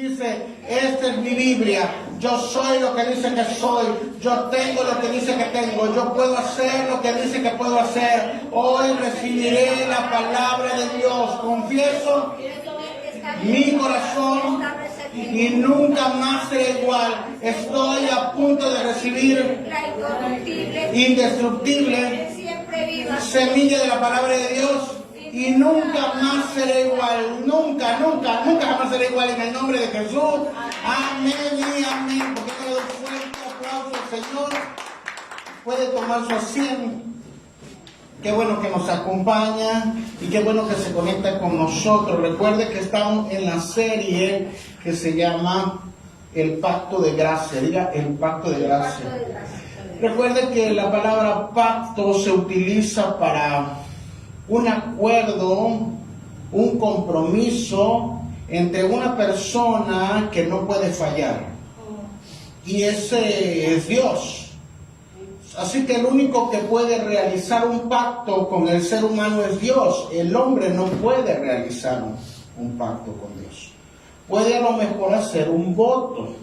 dice, esta es mi Biblia, yo soy lo que dice que soy, yo tengo lo que dice que tengo, yo puedo hacer lo que dice que puedo hacer, hoy recibiré la palabra de Dios, confieso mi corazón y nunca más seré igual, estoy a punto de recibir indestructible semilla de la palabra de Dios y nunca más seré igual, nunca más seré igual en el nombre de Jesús. Amén y amén. Porque le doy un fuerte aplauso al Señor. Puede tomar su asiento. Qué bueno que nos acompaña y qué bueno que se conecta con nosotros. Recuerde que estamos en la serie que se llama El Pacto de Gracia. Diga, el Pacto de Gracia. Recuerde que la palabra pacto se utiliza para un acuerdo, un compromiso entre una persona que no puede fallar. Y ese es Dios. Así que el único que puede realizar un pacto con el ser humano es Dios. El hombre no puede realizar un pacto con Dios. Puede a lo mejor hacer un voto.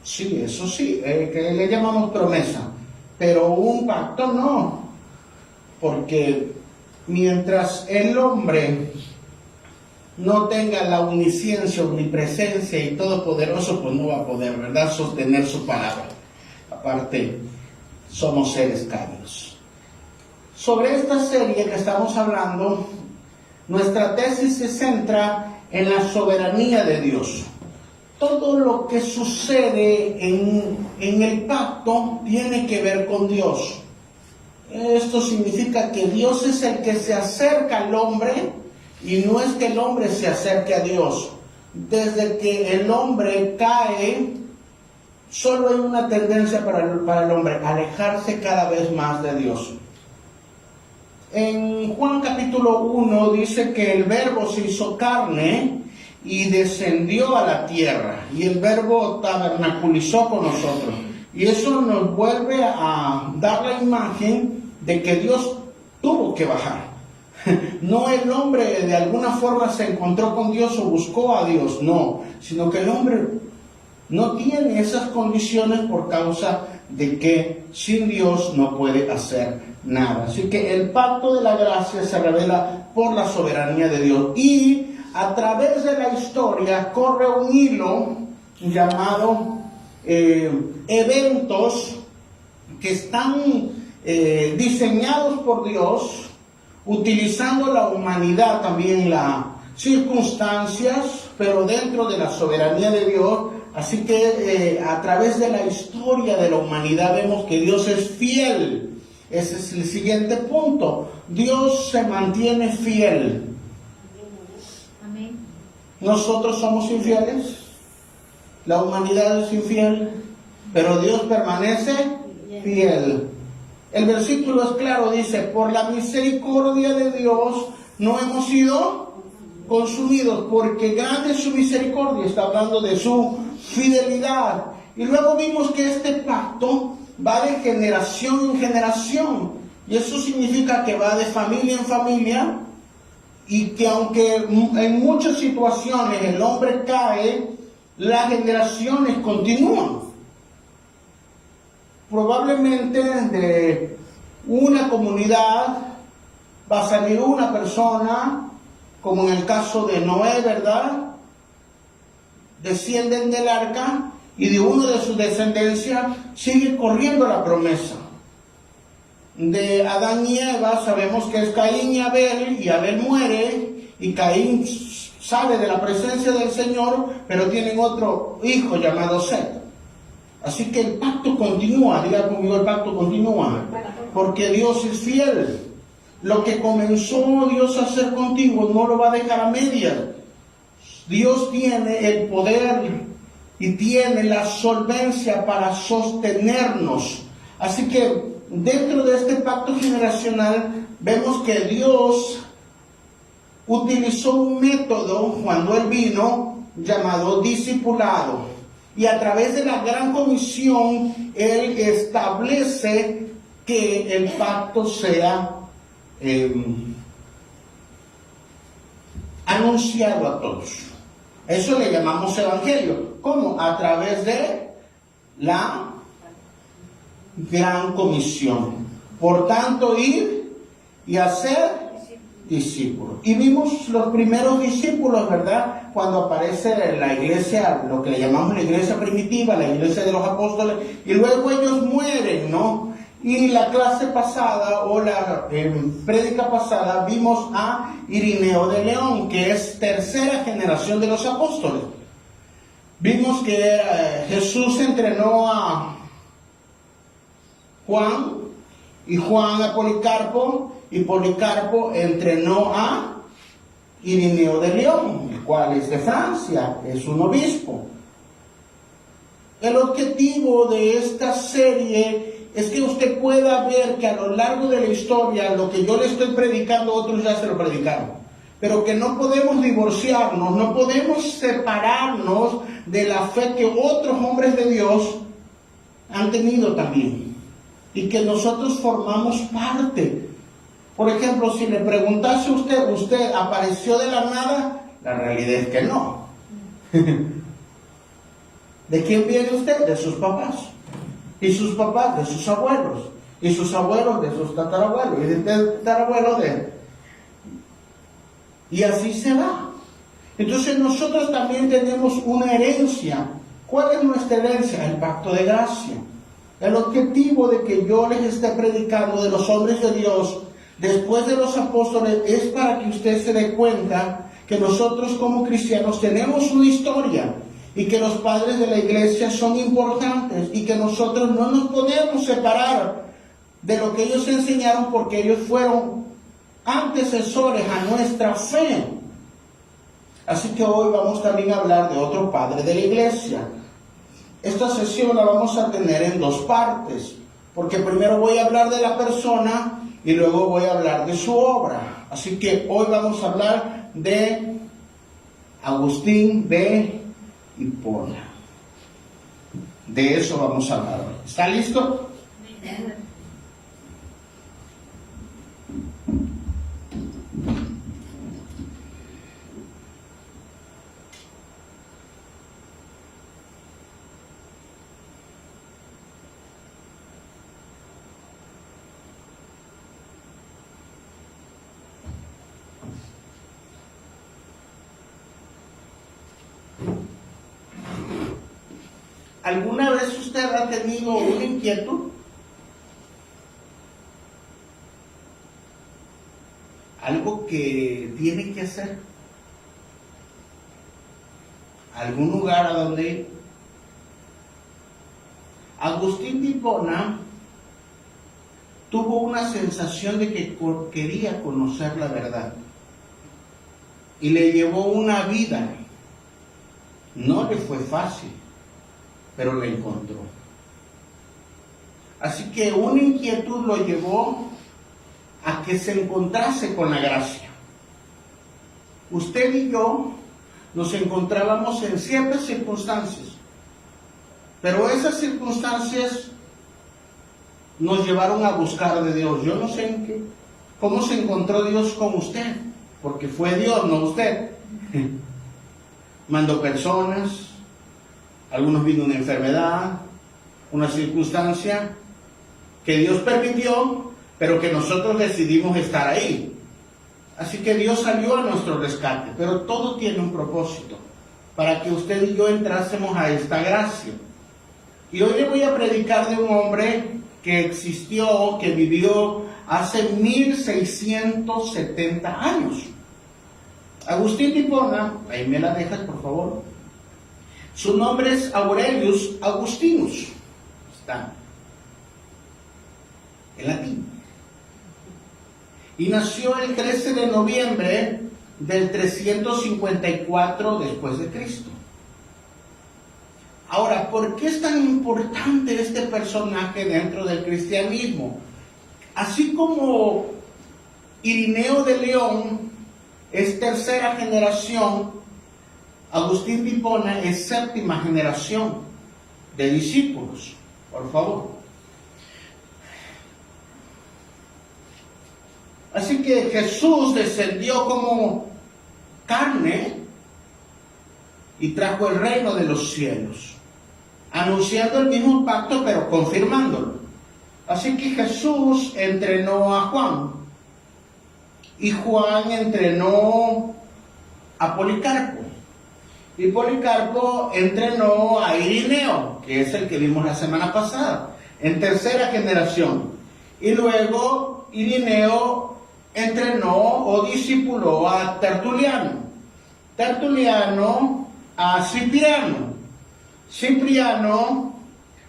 Sí, eso sí, que le llamamos promesa. Pero un pacto no. Porque mientras el hombre no tenga la omnisciencia, omnipresencia y todopoderoso, pues no va a poder, ¿verdad?, sostener su palabra. Aparte, somos seres cálidos. Sobre esta serie que estamos hablando, nuestra tesis se centra en la soberanía de Dios. Todo lo que sucede en el pacto tiene que ver con Dios. Esto significa que Dios es el que se acerca al hombre y no es que el hombre se acerque a Dios. Desde que el hombre cae, solo hay una tendencia para el hombre, alejarse cada vez más de Dios. En Juan capítulo 1 dice que el Verbo se hizo carne y descendió a la tierra, y el Verbo tabernaculizó con nosotros. Y eso nos vuelve a dar la imagen de que Dios tuvo que bajar. No el hombre de alguna forma se encontró con Dios o buscó a Dios, no, sino que el hombre no tiene esas condiciones por causa de que sin Dios no puede hacer nada. Así que el pacto de la gracia se revela por la soberanía de Dios. Y a través de la historia corre un hilo llamado eventos que están diseñados por Dios, utilizando la humanidad también, las circunstancias, pero dentro de la soberanía de Dios. Así que a través de la historia de la humanidad vemos que Dios es fiel. Ese es el siguiente punto. Dios se mantiene fiel. Amén. Nosotros somos infieles, la humanidad es infiel, pero Dios permanece fiel. El versículo es claro, dice, por la misericordia de Dios no hemos sido consumidos, porque grande es su misericordia. Está hablando de su fidelidad. Y luego vimos que este pacto va de generación en generación, y eso significa que va de familia en familia, y que aunque en muchas situaciones el hombre cae, las generaciones continúan. Probablemente de una comunidad va a salir una persona, como en el caso de Noé, ¿verdad? Descienden del arca y de uno de su descendencia sigue corriendo la promesa. De Adán y Eva sabemos que es Caín y Abel muere, y Caín sale de la presencia del Señor, pero tienen otro hijo llamado Set. Así que el pacto continúa, diga conmigo, el pacto continúa, porque Dios es fiel. Lo que comenzó Dios a hacer contigo no lo va a dejar a medias. Dios tiene el poder y tiene la solvencia para sostenernos. Así que dentro de este pacto generacional vemos que Dios utilizó un método cuando Él vino llamado discipulado. Y a través de la gran comisión, Él establece que el pacto sea anunciado a todos. Eso le llamamos evangelio. ¿Cómo? A través de la gran comisión. Por tanto, ir y hacer discípulos. Y vimos los primeros discípulos, ¿verdad? Cuando aparece la iglesia, lo que le llamamos la iglesia primitiva, la iglesia de los apóstoles, y luego ellos mueren, ¿no? Y la clase pasada, o la prédica pasada, vimos a Irineo de León, que es tercera generación de los apóstoles. Vimos que Jesús entrenó a Juan, y Juan a Policarpo, y Policarpo entrenó a Irineo de León, el cual es de Francia, es un obispo. El objetivo de esta serie es que usted pueda ver que a lo largo de la historia, lo que yo le estoy predicando, otros ya se lo predicaron. Pero que no podemos divorciarnos, no podemos separarnos de la fe que otros hombres de Dios han tenido también. Y que nosotros formamos parte. Por ejemplo, si le preguntase a usted, ¿usted apareció de la nada? La realidad es que no. ¿De quién viene usted? De sus papás. Y sus papás de sus abuelos. Y sus abuelos de sus tatarabuelos. Y de tatarabuelos de... Y así se va. Entonces nosotros también tenemos una herencia. ¿Cuál es nuestra herencia? El pacto de gracia. El objetivo de que yo les esté predicando de los hombres de Dios después de los apóstoles es para que usted se dé cuenta que nosotros como cristianos tenemos una historia y que los padres de la iglesia son importantes y que nosotros no nos podemos separar de lo que ellos enseñaron porque ellos fueron antecesores a nuestra fe. Así que hoy vamos también a hablar de otro padre de la iglesia. Esta sesión la vamos a tener en dos partes, porque primero voy a hablar de la persona y luego voy a hablar de su obra. Así que hoy vamos a hablar de Agustín de Hipona. De eso vamos a hablar hoy. ¿Está listo? ¿Alguna vez usted ha tenido una inquietud? Algo que tiene que hacer. ¿Algún lugar a donde ir? Agustín de Hipona tuvo una sensación de que quería conocer la verdad. Y le llevó una vida. No le fue fácil, pero la encontró. Así que una inquietud lo llevó a que se encontrase con la gracia. Usted y yo nos encontrábamos en ciertas circunstancias, pero esas circunstancias nos llevaron a buscar de Dios. Yo no sé cómo se encontró Dios con usted, porque fue Dios, no usted. Mandó personas, algunos vino una enfermedad, una circunstancia que Dios permitió, pero que nosotros decidimos estar ahí. Así que Dios salió a nuestro rescate, pero todo tiene un propósito, para que usted y yo entrásemos a esta gracia. Y hoy le voy a predicar de un hombre que existió, que vivió hace 1670 años. Agustín de Hipona, ahí me la dejas por favor. Su nombre es Aurelius Augustinus. Está en latín. Y nació el 13 de noviembre del 354 después de Cristo. Ahora, ¿por qué es tan importante este personaje dentro del cristianismo? Así como Irineo de León es tercera generación, Agustín de Hipona es séptima generación de discípulos. Por favor. Así que Jesús descendió como carne y trajo el reino de los cielos, anunciando el mismo pacto pero confirmándolo. Así que Jesús entrenó a Juan y Juan entrenó a Policarpo y Policarpo entrenó a Irineo, que es el que vimos la semana pasada, en tercera generación. Y luego Irineo entrenó o discipuló a Tertuliano, Tertuliano a Cipriano, Cipriano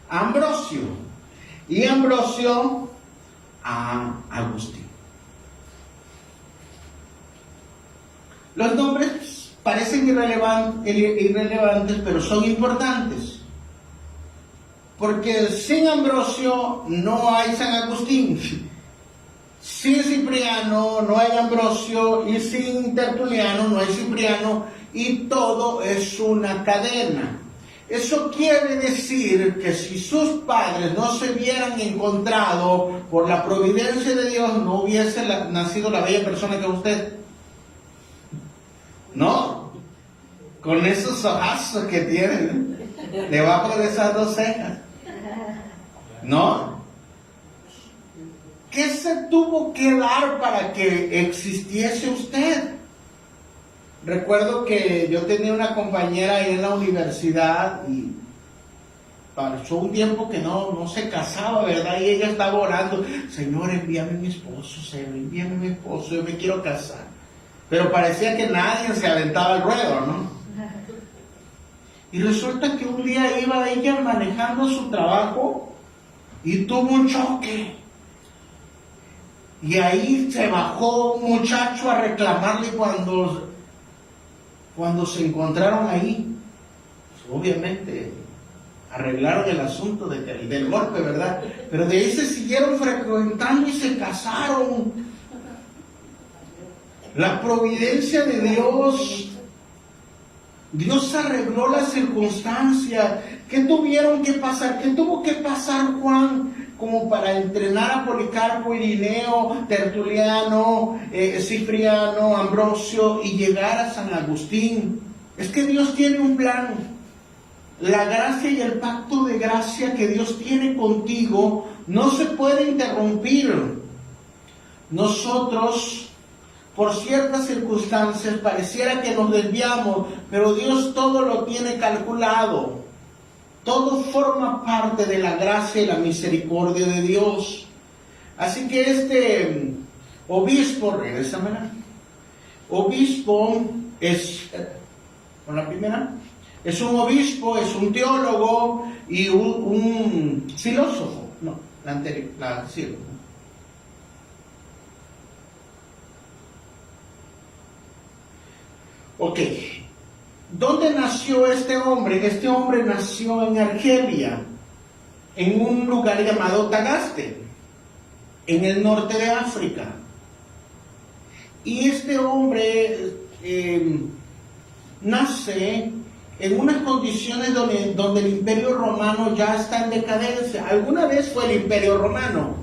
a Ambrosio y Ambrosio a Agustín. Los nombres parecen irrelevantes, pero son importantes, porque sin Ambrosio no hay San Agustín, sin Cipriano no hay Ambrosio, y sin Tertuliano no hay Cipriano, y todo es una cadena. Eso quiere decir que si sus padres no se hubieran encontrado por la providencia de Dios, no hubiese nacido la bella persona que es usted. ¿No? Con esos ojazos que tienen debajo de esas dos cejas. ¿No? ¿Qué se tuvo que dar para que existiese usted? Recuerdo que yo tenía una compañera ahí en la universidad y pasó un tiempo que no se casaba, ¿verdad? Y ella estaba orando: Señor, envíame mi esposo, Señor, envíame mi esposo, yo me quiero casar. Pero parecía que nadie se aventaba al ruedo, ¿no? Y resulta que un día iba ella manejando su trabajo y tuvo un choque. Y ahí se bajó un muchacho a reclamarle. Cuando se encontraron ahí, pues obviamente arreglaron el asunto del golpe, ¿verdad? Pero de ahí se siguieron frecuentando y se casaron. La providencia de Dios. Dios arregló la circunstancia. ¿Qué tuvieron que pasar? ¿Qué tuvo que pasar Juan como para entrenar a Policarpo, Irineo, Tertuliano, Cipriano, Ambrosio y llegar a San Agustín? Es que Dios tiene un plan. La gracia y el pacto de gracia que Dios tiene contigo no se puede interrumpir. Nosotros, por ciertas circunstancias, pareciera que nos desviamos, pero Dios todo lo tiene calculado. Todo forma parte de la gracia y la misericordia de Dios. Así que este obispo, regrésamela. Obispo es, con la primera, es un obispo, es un teólogo y un filósofo. No, la anterior, sí. Ok. ¿Dónde nació este hombre? Este hombre nació en Argelia, en un lugar llamado Tagaste, en el norte de África. Y este hombre nace en unas condiciones donde el Imperio Romano ya está en decadencia. Alguna vez fue el Imperio Romano,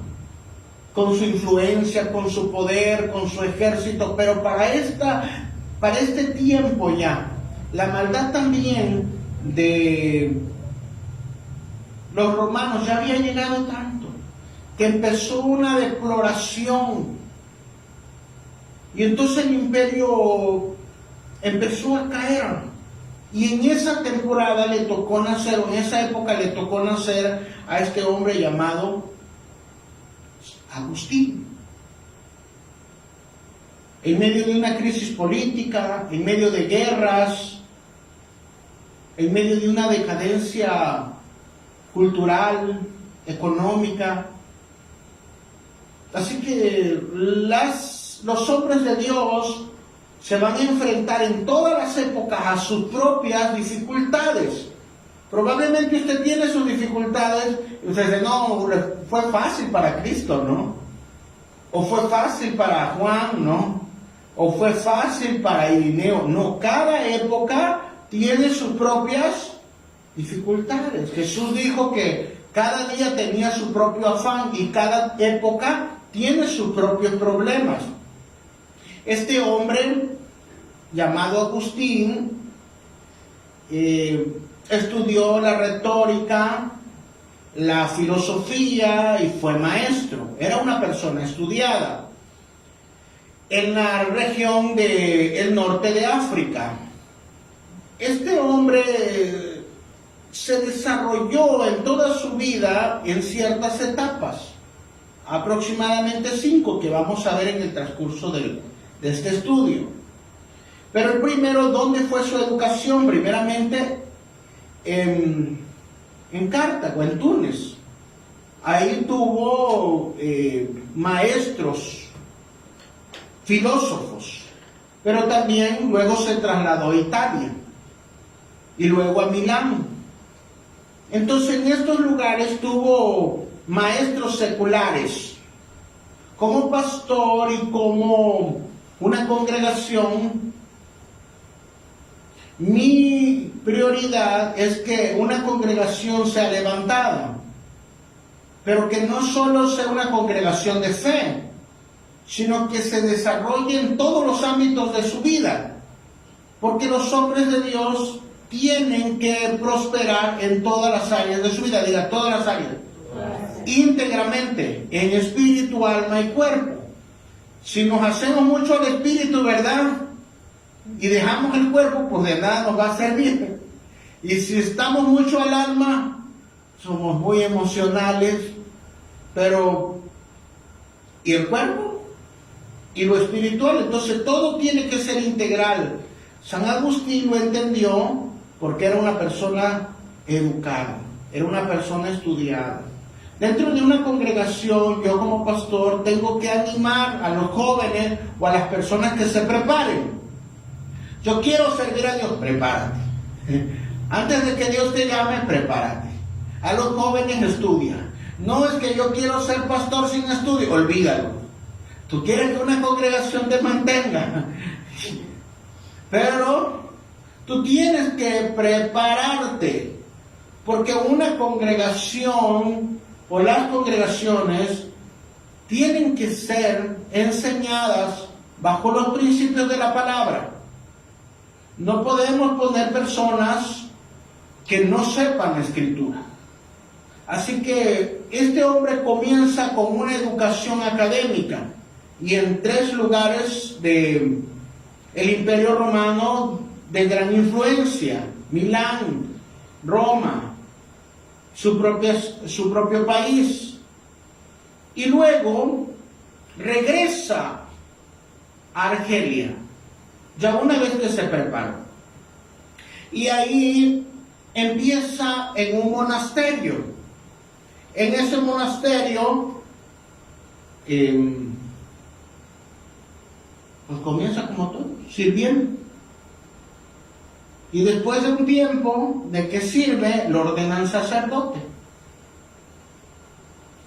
con su influencia, con su poder, con su ejército, pero para este tiempo ya, la maldad también de los romanos ya había llegado tanto que empezó una deploración, y entonces el imperio empezó a caer. Y en esa temporada le tocó nacer, o en esa época le tocó nacer a este hombre llamado Agustín. En medio de una crisis política, en medio de guerras, en medio de una decadencia cultural, económica. Así que los hombres de Dios se van a enfrentar en todas las épocas a sus propias dificultades. Probablemente usted tiene sus dificultades y usted dice: no, fue fácil para Cristo, ¿no? O fue fácil para Juan, ¿no? O fue fácil para Irineo. No, cada época tiene sus propias dificultades. Jesús dijo que cada día tenía su propio afán y cada época tiene sus propios problemas. Este hombre llamado Agustín estudió la retórica, la filosofía y fue maestro. Era una persona estudiada en la región del norte de África. Este hombre se desarrolló en toda su vida en ciertas etapas, aproximadamente 5 que vamos a ver en el transcurso de este estudio. Pero el primero, ¿dónde fue su educación? Primeramente en Cartago, en Túnez. Ahí tuvo maestros, filósofos, pero también luego se trasladó a Italia y luego a Milán. Entonces en estos lugares tuvo maestros seculares. Como pastor y como una congregación, mi prioridad es que una congregación sea levantada, pero que no solo sea una congregación de fe, sino que se desarrolle en todos los ámbitos de su vida, porque los hombres de Dios tienen que prosperar en todas las áreas de su vida. Diga, todas las áreas, íntegramente, en espíritu, alma y cuerpo. Si nos hacemos mucho al espíritu, ¿verdad?, y dejamos el cuerpo, pues de nada nos va a servir. Y si estamos mucho al alma, somos muy emocionales, pero ¿y el cuerpo? ¿Y lo espiritual? Entonces todo tiene que ser integral. San Agustín lo entendió porque era una persona educada, era una persona estudiada. Dentro de una congregación, yo como pastor tengo que animar a los jóvenes o a las personas que se preparen. Yo quiero servir a Dios, prepárate. Antes de que Dios te llame, prepárate. A los jóvenes, estudia. No es que yo quiero ser pastor sin estudio, olvídalo. Tú quieres que una congregación te mantenga, pero tú tienes que prepararte, porque una congregación o las congregaciones tienen que ser enseñadas bajo los principios de la palabra. No podemos poner personas que no sepan la escritura. Así que este hombre comienza con una educación académica y en 3 lugares del Imperio Romano de gran influencia: Milán, Roma, su propio país. Y luego regresa a Argelia, ya una vez que se preparó. Y ahí empieza en un monasterio. En ese monasterio, pues comienza como todo, sirviendo. Y después de un tiempo de que sirve, lo ordenan sacerdote.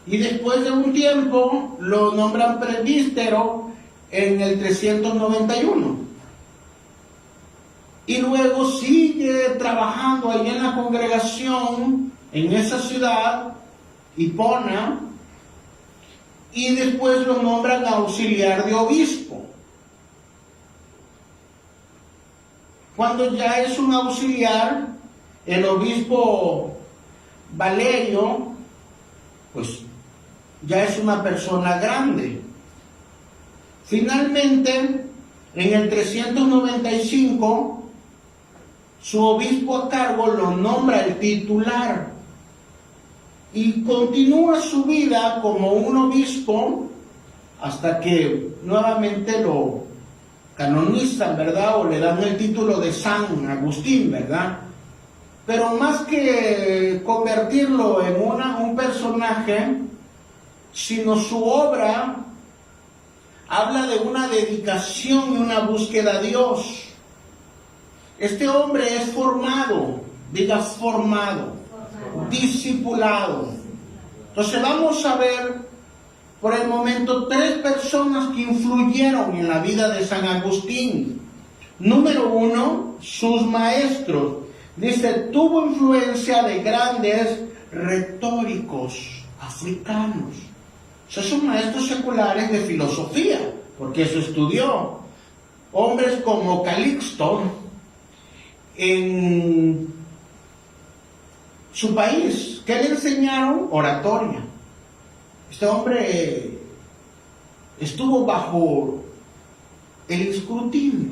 Y después de un tiempo, lo nombran presbítero en el 391. Y luego sigue trabajando ahí en la congregación, en esa ciudad, Hipona, y después lo nombran auxiliar de obispo. Cuando ya es un auxiliar, el obispo Valerio, pues ya es una persona grande. Finalmente, en el 395, su obispo a cargo lo nombra el titular y continúa su vida como un obispo hasta que nuevamente lo canonizan, ¿verdad? O le dan el título de San Agustín, ¿verdad? Pero más que convertirlo en un personaje, sino su obra habla de una dedicación y una búsqueda a Dios. Este hombre es formado, diga formado, discipulado. Entonces vamos a ver por el momento 3 personas que influyeron en la vida de San Agustín. Número 1, sus maestros. Dice, tuvo influencia de grandes retóricos africanos. O sea, son maestros seculares de filosofía, porque eso estudió. Hombres como Calixto, en su país. ¿Qué le enseñaron? Oratoria. Este hombre estuvo bajo el escrutinio,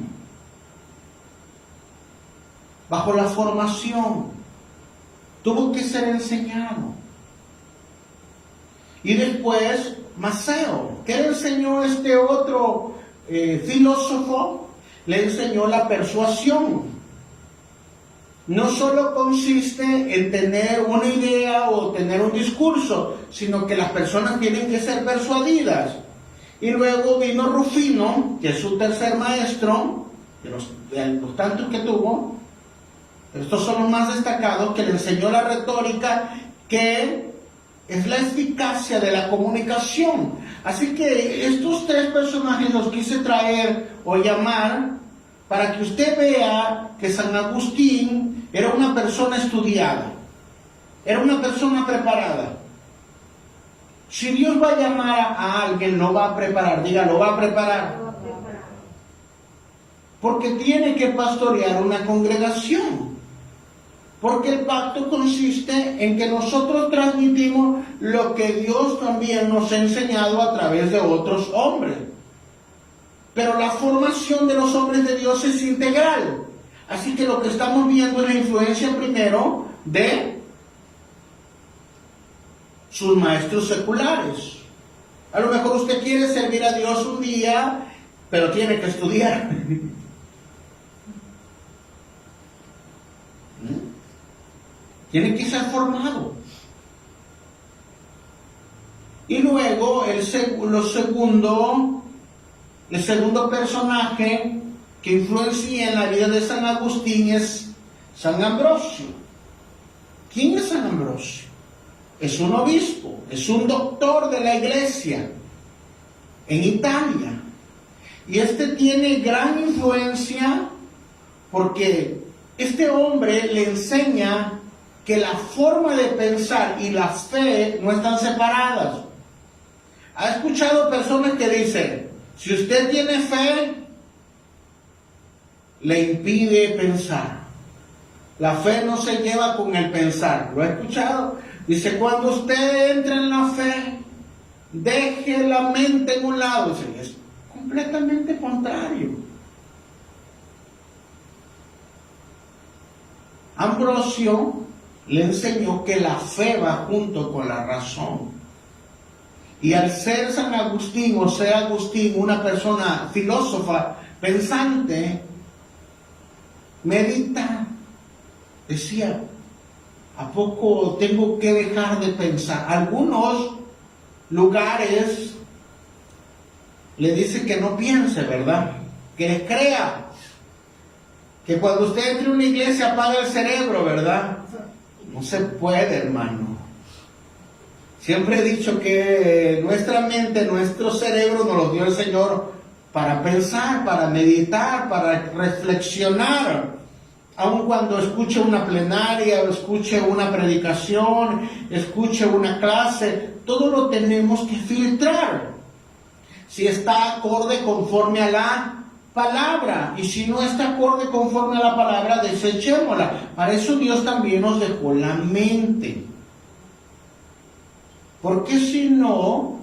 bajo la formación, tuvo que ser enseñado. Y después, Maceo, ¿qué le enseñó este otro filósofo? Le enseñó la persuasión. No solo consiste en tener una idea o tener un discurso, sino que las personas tienen que ser persuadidas. Y luego vino Rufino, que es su tercer maestro, de los tantos que tuvo. Estos son los más destacados, que le enseñó la retórica, que es la eficacia de la comunicación. Así que estos tres personajes los quise traer o llamar para que usted vea que San Agustín era una persona estudiada, era una persona preparada. Si Dios va a llamar a alguien, lo va a preparar, diga, lo va a preparar. Porque tiene que pastorear una congregación. Porque el pacto consiste en que nosotros transmitimos lo que Dios también nos ha enseñado a través de otros hombres. Pero la formación de los hombres de Dios es integral. Así que lo que estamos viendo es la influencia primero de sus maestros seculares. A lo mejor usted quiere servir a Dios un día, pero tiene que estudiar. Tiene que ser formado. Y luego el segundo personaje que influencia en la vida de San Agustín es San Ambrosio. ¿Quién es San Ambrosio? Es un obispo, es un doctor de la iglesia en Italia. Y este tiene gran influencia porque este hombre le enseña que la forma de pensar y la fe no están separadas. ¿Ha escuchado personas que dicen, si usted tiene fe, le impide pensar? La fe no se lleva con el pensar. ¿Lo ha escuchado? Dice, cuando usted entra en la fe, deje la mente en un lado. Dice, es completamente contrario. Ambrosio le enseñó que la fe va junto con la razón. Y al ser San Agustín, o sea Agustín, una persona filósofa, pensante, medita, decía, ¿a poco tengo que dejar de pensar? Algunos lugares le dicen que no piense, ¿verdad? Que crea. Que cuando usted entre a una iglesia apaga el cerebro, ¿verdad? No se puede, hermano. Siempre he dicho que nuestra mente, nuestro cerebro nos lo dio el Señor para pensar, para meditar, para reflexionar. Aun cuando escuche una plenaria, o escuche una predicación, escuche una clase, todo lo tenemos que filtrar. Si está acorde conforme a la palabra, y si no está acorde conforme a la palabra, desechémosla. Para eso Dios también nos dejó la mente, porque si no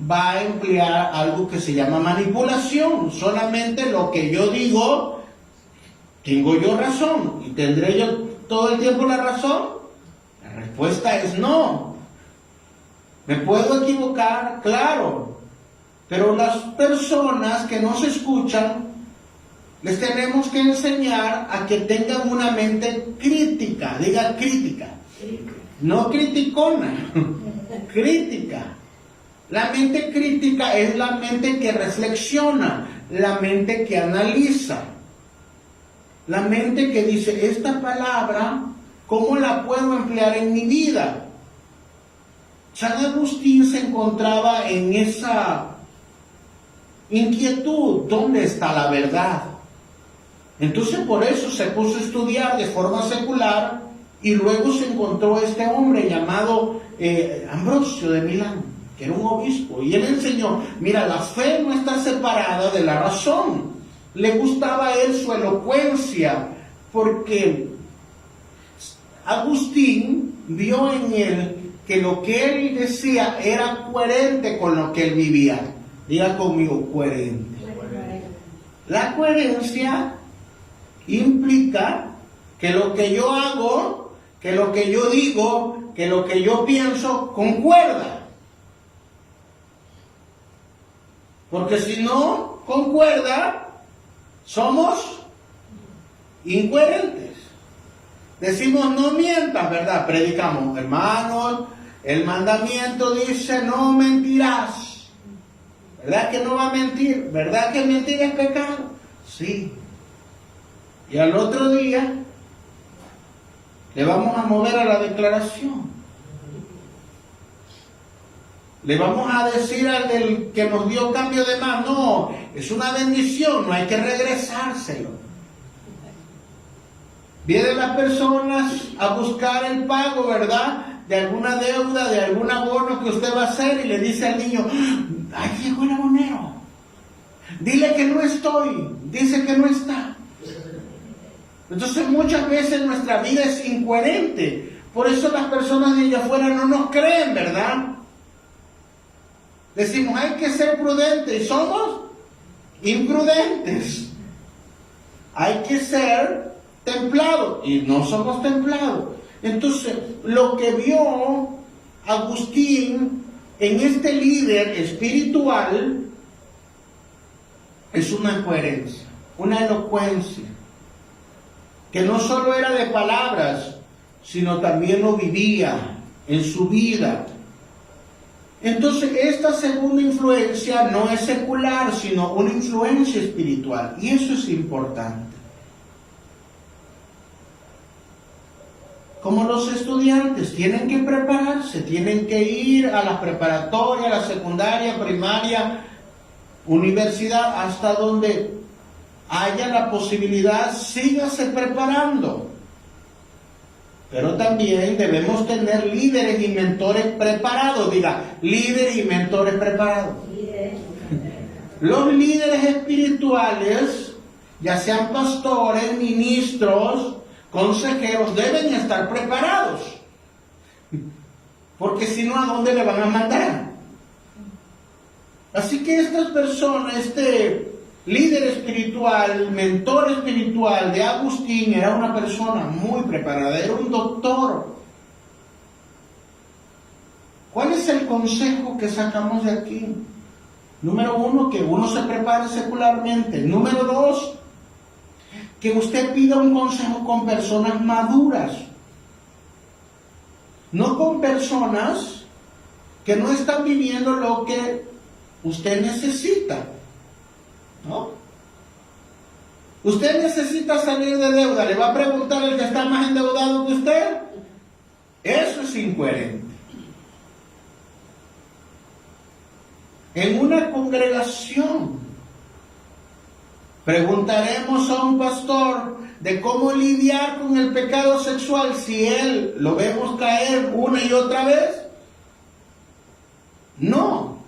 va a emplear algo que se llama manipulación. Solamente lo que yo digo, ¿tengo yo razón? ¿Y tendré yo todo el tiempo la razón? La respuesta es no. ¿Me puedo equivocar? Claro. Pero las personas que nos escuchan, les tenemos que enseñar a que tengan una mente crítica. Diga crítica. No criticona. Crítica. La mente crítica es la mente que reflexiona, la mente que analiza, la mente que dice, esta palabra, ¿cómo la puedo emplear en mi vida? San Agustín se encontraba en esa inquietud, ¿dónde está la verdad? Entonces por eso se puso a estudiar de forma secular y luego se encontró este hombre llamado Ambrosio de Milán, que era un obispo, y él enseñó, mira, la fe no está separada de la razón. Le gustaba a él su elocuencia, porque Agustín vio en él que lo que él decía era coherente con lo que él vivía. Diga conmigo, coherente. La coherencia implica que lo que yo hago, que lo que yo digo, que lo que yo pienso concuerda. Porque si no concuerda, somos incoherentes. Decimos no mientas, ¿verdad? Predicamos, hermanos, el mandamiento dice no mentirás. ¿Verdad que no va a mentir? ¿Verdad que mentir es pecado? Sí. Y al otro día le vamos a mover a la declaración. Le vamos a decir al del que nos dio cambio de mano, no, es una bendición, no hay que regresárselo. Vienen las personas a buscar el pago, ¿verdad?, de alguna deuda, de algún abono que usted va a hacer, y le dice al niño, ¡ay, llegó el abonero! Dile que no estoy, dice que no está. Entonces muchas veces nuestra vida es incoherente. Por eso las personas de allá afuera no nos creen, ¿verdad? Decimos, hay que ser prudentes, y somos imprudentes. Hay que ser templados, y no somos templados. Entonces, lo que vio Agustín en este líder espiritual es una coherencia, una elocuencia, que no solo era de palabras, sino también lo vivía en su vida. Entonces, esta segunda influencia no es secular, sino una influencia espiritual, y eso es importante. Como los estudiantes tienen que prepararse, tienen que ir a la preparatoria, a la secundaria, primaria, universidad, hasta donde haya la posibilidad, sígase preparando. Pero también debemos tener líderes y mentores preparados. Diga, líderes y mentores preparados. Los líderes espirituales, ya sean pastores, ministros, consejeros, deben estar preparados. Porque si no, ¿a dónde le van a mandar? Así que estas personas, este líder espiritual, mentor espiritual de Agustín, era una persona muy preparada, era un doctor. ¿Cuál es el consejo que sacamos de aquí? Número 1, que uno se prepare secularmente. Número 2, que usted pida un consejo con personas maduras, no con personas que no están viviendo lo que usted necesita, ¿no? Usted necesita salir de deuda, ¿le va a preguntar el que está más endeudado que usted? Eso es incoherente. En una congregación preguntaremos a un pastor de cómo lidiar con el pecado sexual si él lo vemos caer una y otra vez. No.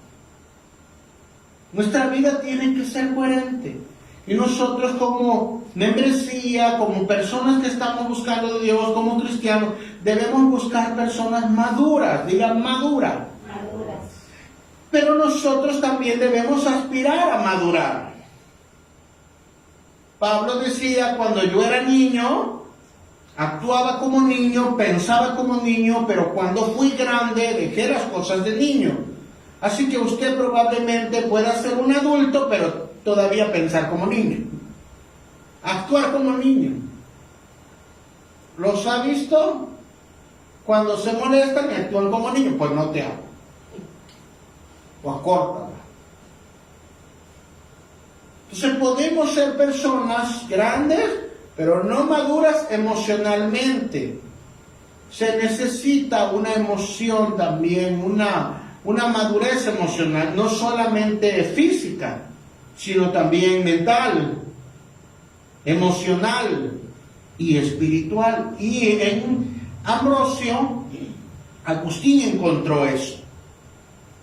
Nuestra vida tiene que ser coherente. Y nosotros como membresía, como personas que estamos buscando de Dios, como cristianos, debemos buscar personas maduras. Digan madura. Maduras. Pero nosotros también debemos aspirar a madurar. Pablo decía, cuando yo era niño, actuaba como niño, pensaba como niño, pero cuando fui grande, dejé las cosas de niño. Así que usted probablemente pueda ser un adulto, pero todavía pensar como niño. Actuar como niño. ¿Los ha visto? Cuando se molestan y actúan como niños, pues no te amo. O acórtala. Entonces podemos ser personas grandes, pero no maduras emocionalmente. Se necesita una emoción también, una madurez emocional, no solamente física, sino también mental, emocional y espiritual. Y en Ambrosio, Agustín encontró eso.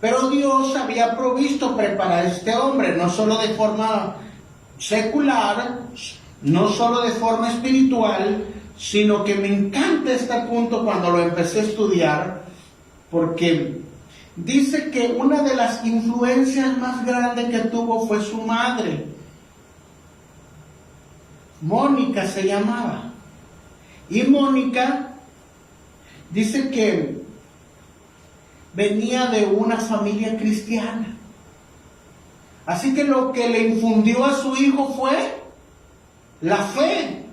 Pero Dios había provisto preparar a este hombre, no solo de forma secular, no solo de forma espiritual, sino que me encanta este punto cuando lo empecé a estudiar, porque dice que una de las influencias más grandes que tuvo fue su madre. Mónica se llamaba. Y Mónica dice que venía de una familia cristiana. Así que lo que le infundió a su hijo fue la fe.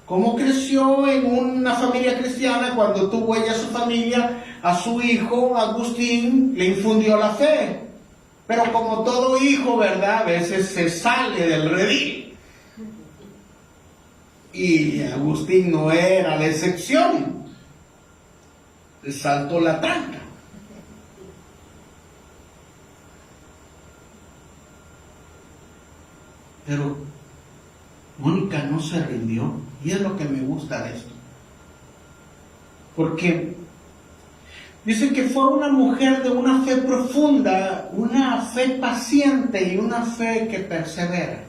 Cómo creció en una familia cristiana, cuando tuvo ella su familia, a su hijo Agustín le infundió la fe. Pero como todo hijo, ¿verdad? A veces se sale del redil. Y Agustín no era la excepción. Le saltó la tranca. Pero Mónica no se rindió, y es lo que me gusta de esto. Porque dice que fue una mujer de una fe profunda, una fe paciente y una fe que persevera.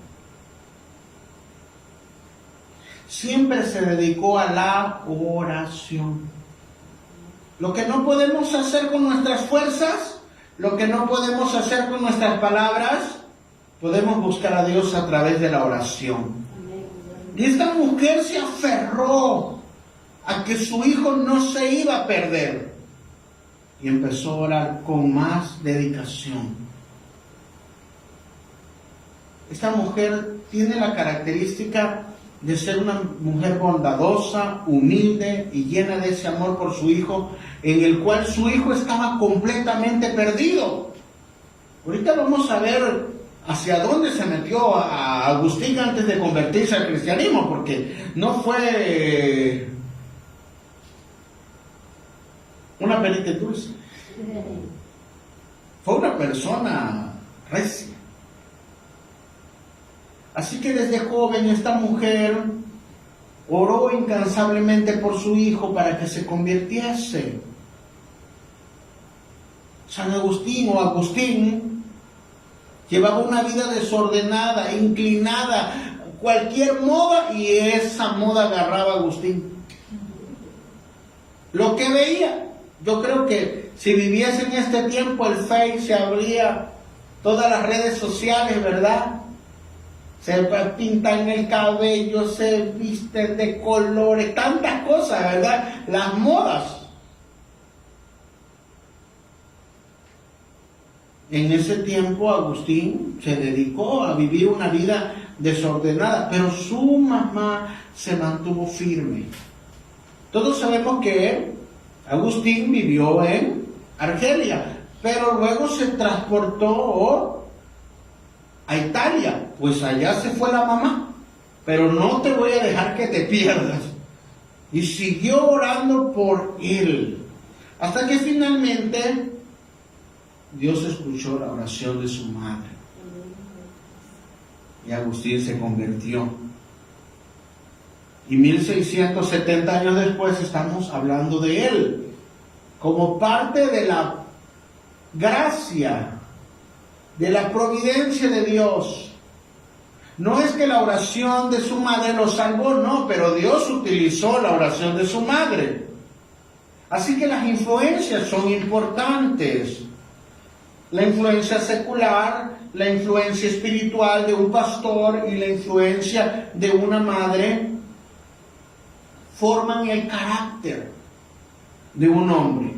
Siempre se dedicó a la oración. Lo que no podemos hacer con nuestras fuerzas, lo que no podemos hacer con nuestras palabras, podemos buscar a Dios a través de la oración. Y esta mujer se aferró a que su hijo no se iba a perder. Y empezó a orar con más dedicación. Esta mujer tiene la característica de ser una mujer bondadosa, humilde y llena de ese amor por su hijo, en el cual su hijo estaba completamente perdido. Ahorita vamos a ver hacia dónde se metió a Agustín antes de convertirse al cristianismo, porque no fue una perita dulce. Fue una persona recia. Así que desde joven esta mujer oró incansablemente por su hijo para que se convirtiese. San Agustín o Agustín llevaba una vida desordenada, inclinada, cualquier moda, y esa moda agarraba a Agustín. Lo que veía, yo creo que si viviese en este tiempo el Face se abría, todas las redes sociales, ¿verdad? Se pintan el cabello, se visten de colores, tantas cosas, ¿verdad? Las modas. En ese tiempo Agustín se dedicó a vivir una vida desordenada, pero su mamá se mantuvo firme. Todos sabemos que Agustín vivió en Argelia, pero luego se transportó a Italia, pues allá se fue la mamá, pero no te voy a dejar que te pierdas. Y siguió orando por él, hasta que finalmente Dios escuchó la oración de su madre. Y Agustín se convirtió. Y 1670 años después estamos hablando de él, como parte de la gracia, de la providencia de Dios. No es que la oración de su madre lo salvó, no, pero Dios utilizó la oración de su madre. Así que las influencias son importantes. La influencia secular, la influencia espiritual de un pastor y la influencia de una madre forman el carácter de un hombre.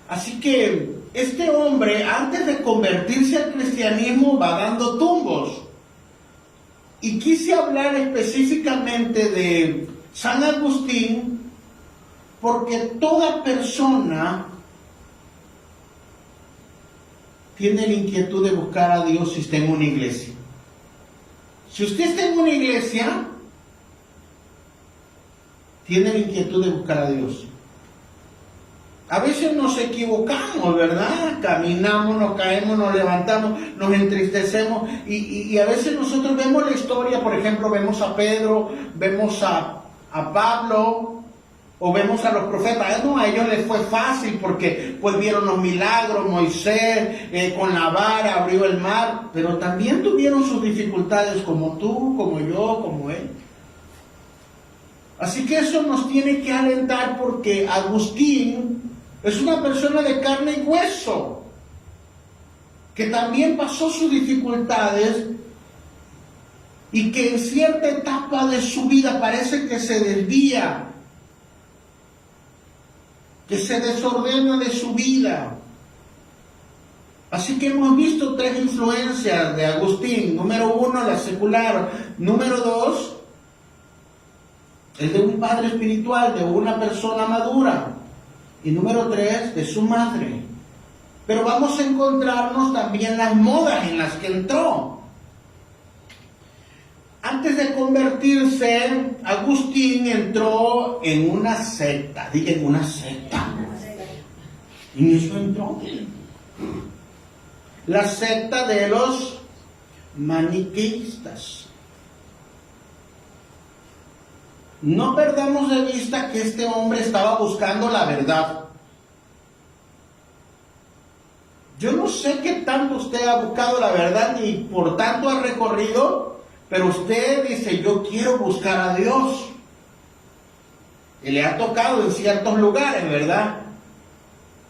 Así que este hombre, antes de convertirse al cristianismo, va dando tumbos. Y quise hablar específicamente de San Agustín, porque toda persona tiene la inquietud de buscar a Dios si está en una iglesia. Si usted está en una iglesia, tiene la inquietud de buscar a Dios. A veces nos equivocamos, ¿verdad? Caminamos, nos caemos, nos levantamos, nos entristecemos y a veces nosotros vemos la historia, por ejemplo, vemos a Pedro, vemos a Pablo, O vemos a los profetas, no, a ellos les fue fácil porque pues vieron los milagros, Moisés con la vara abrió el mar, pero también tuvieron sus dificultades como tú, como yo, como él. Así que eso nos tiene que alentar porque Agustín es una persona de carne y hueso, que también pasó sus dificultades y que en cierta etapa de su vida parece que se desvía, que se desordena de su vida. Así que hemos visto 3 influencias de Agustín. Número 1, la secular. Número 2, el de un padre espiritual, de una persona madura. Y número 3, de su madre. Pero vamos a encontrarnos también las modas en las que entró. Antes de convertirse, Agustín entró en una secta. Digan, una secta. Y en eso entró. La secta de los maniqueístas. No perdamos de vista que este hombre estaba buscando la verdad. Yo no sé qué tanto usted ha buscado la verdad ni por tanto ha recorrido, pero usted dice, yo quiero buscar a Dios. Y le ha tocado en ciertos lugares, ¿verdad?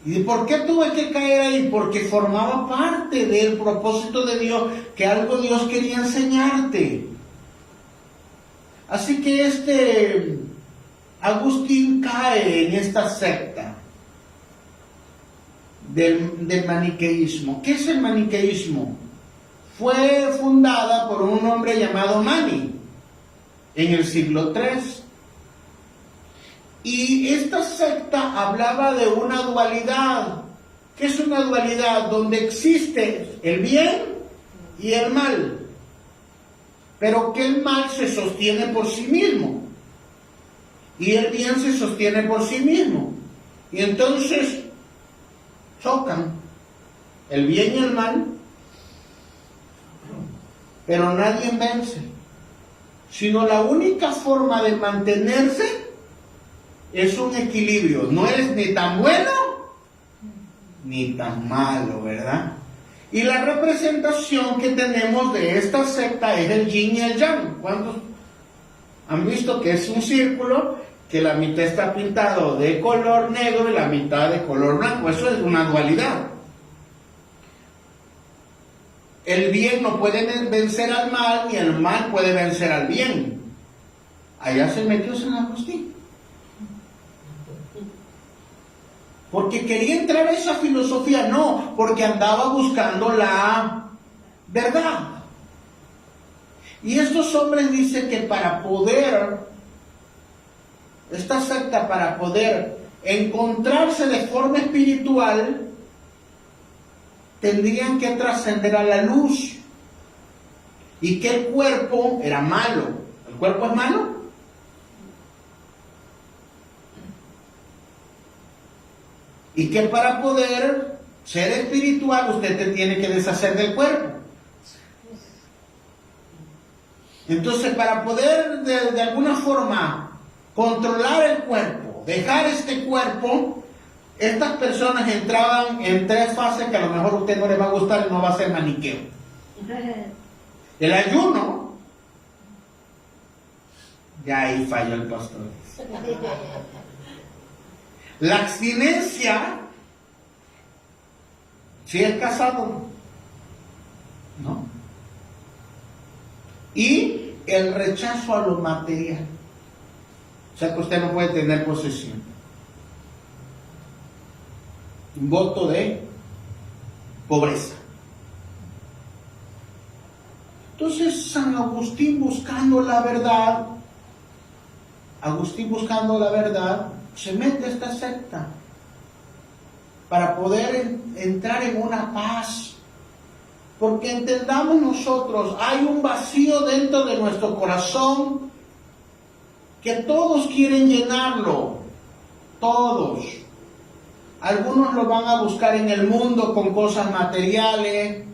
¿Y por qué tuve que caer ahí? Porque formaba parte del propósito de Dios, que algo Dios quería enseñarte. Así que Agustín cae en esta secta del maniqueísmo. ¿Qué es el maniqueísmo? Fue fundada por un hombre llamado Mani en el siglo III. Y esta secta hablaba de una dualidad. ¿Qué es una dualidad? Donde existe el bien y el mal, pero que el mal se sostiene por sí mismo y el bien se sostiene por sí mismo. Y entonces chocan el bien y el mal, pero nadie vence, sino la única forma de mantenerse es un equilibrio. No es ni tan bueno ni tan malo, ¿verdad? Y la representación que tenemos de esta secta es el yin y el yang. ¿Cuántos han visto que es un círculo que la mitad está pintado de color negro y la mitad de color blanco? Eso es una dualidad. El bien no puede vencer al mal, ni el mal puede vencer al bien. Allá se metió San Agustín. Porque quería entrar a esa filosofía, no, porque andaba buscando la verdad. Y estos hombres dicen que esta secta para poder encontrarse de forma espiritual, tendrían que trascender a la luz. Y que el cuerpo era malo. ¿El cuerpo es malo? Y que para poder ser espiritual usted te tiene que deshacer del cuerpo. Entonces, para poder de alguna forma controlar el cuerpo, dejar este cuerpo, estas personas entraban en 3 fases que a lo mejor a usted no le va a gustar y no va a ser maniqueo. El ayuno, ya ahí falló el pastor. La abstinencia, si es casado, ¿no? Y el rechazo a lo material. O sea que usted no puede tener posesión. Un voto de pobreza. Entonces San Agustín buscando la verdad, se mete a esta secta para poder entrar en una paz. Porque entendamos nosotros, hay un vacío dentro de nuestro corazón que todos quieren llenarlo, todos. Algunos lo van a buscar en el mundo con cosas materiales,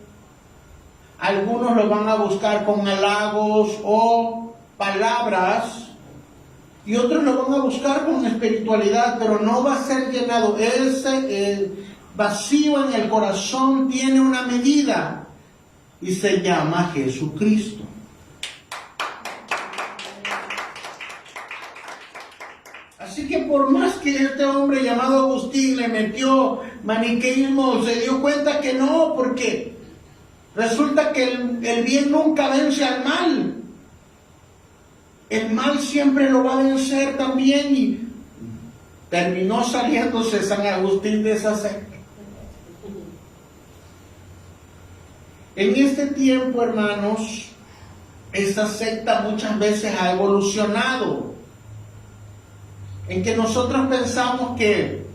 algunos lo van a buscar con halagos o palabras, Y otros lo van a buscar con espiritualidad, pero no va a ser llenado. Ese vacío en el corazón tiene una medida y se llama Jesucristo. Así que por más que este hombre llamado Agustín le metió maniqueísmo, se dio cuenta que no, porque resulta que el bien nunca vence al mal. El mal siempre lo va a vencer también, y terminó saliéndose San Agustín de esa secta. En este tiempo, hermanos, esa secta muchas veces ha evolucionado, en que nosotros pensamos que,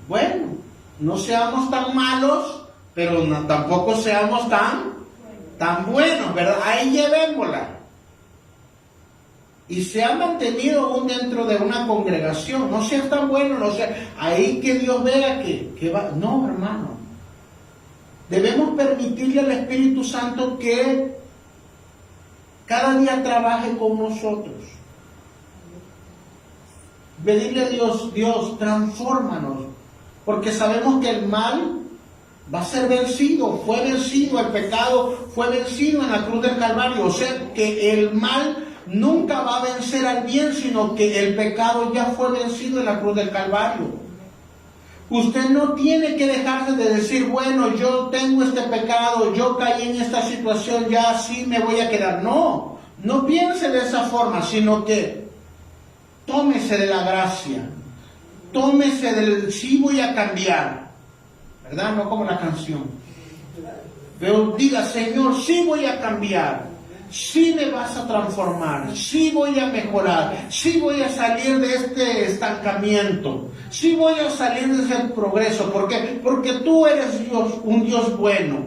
bueno, no seamos tan malos, pero tampoco seamos tan buenos, ¿verdad? Ahí llevémosla. Y se ha mantenido aún dentro de una congregación. No seas tan bueno, no sea ahí que Dios vea que va. No, hermano. Debemos permitirle al Espíritu Santo que cada día trabaje con nosotros. Pedirle a Dios, Dios, transfórmanos. Porque sabemos que el mal va a ser vencido. Fue vencido, el pecado fue vencido en la cruz del Calvario. O sea que el mal nunca va a vencer al bien, sino que el pecado ya fue vencido en la cruz del Calvario. Usted no tiene que dejarse de decir, bueno, yo tengo este pecado, yo caí en esta situación, ya así me voy a quedar. No, no piense de esa forma, sino que tómese de la gracia, tómese del sí voy a cambiar, ¿verdad? No como la canción. Pero diga, Señor, sí voy a cambiar. Sí me vas a transformar, sí voy a mejorar, sí voy a salir de este estancamiento, sí voy a salir de ese progreso. ¿Por qué? Porque tú eres Dios, un Dios bueno.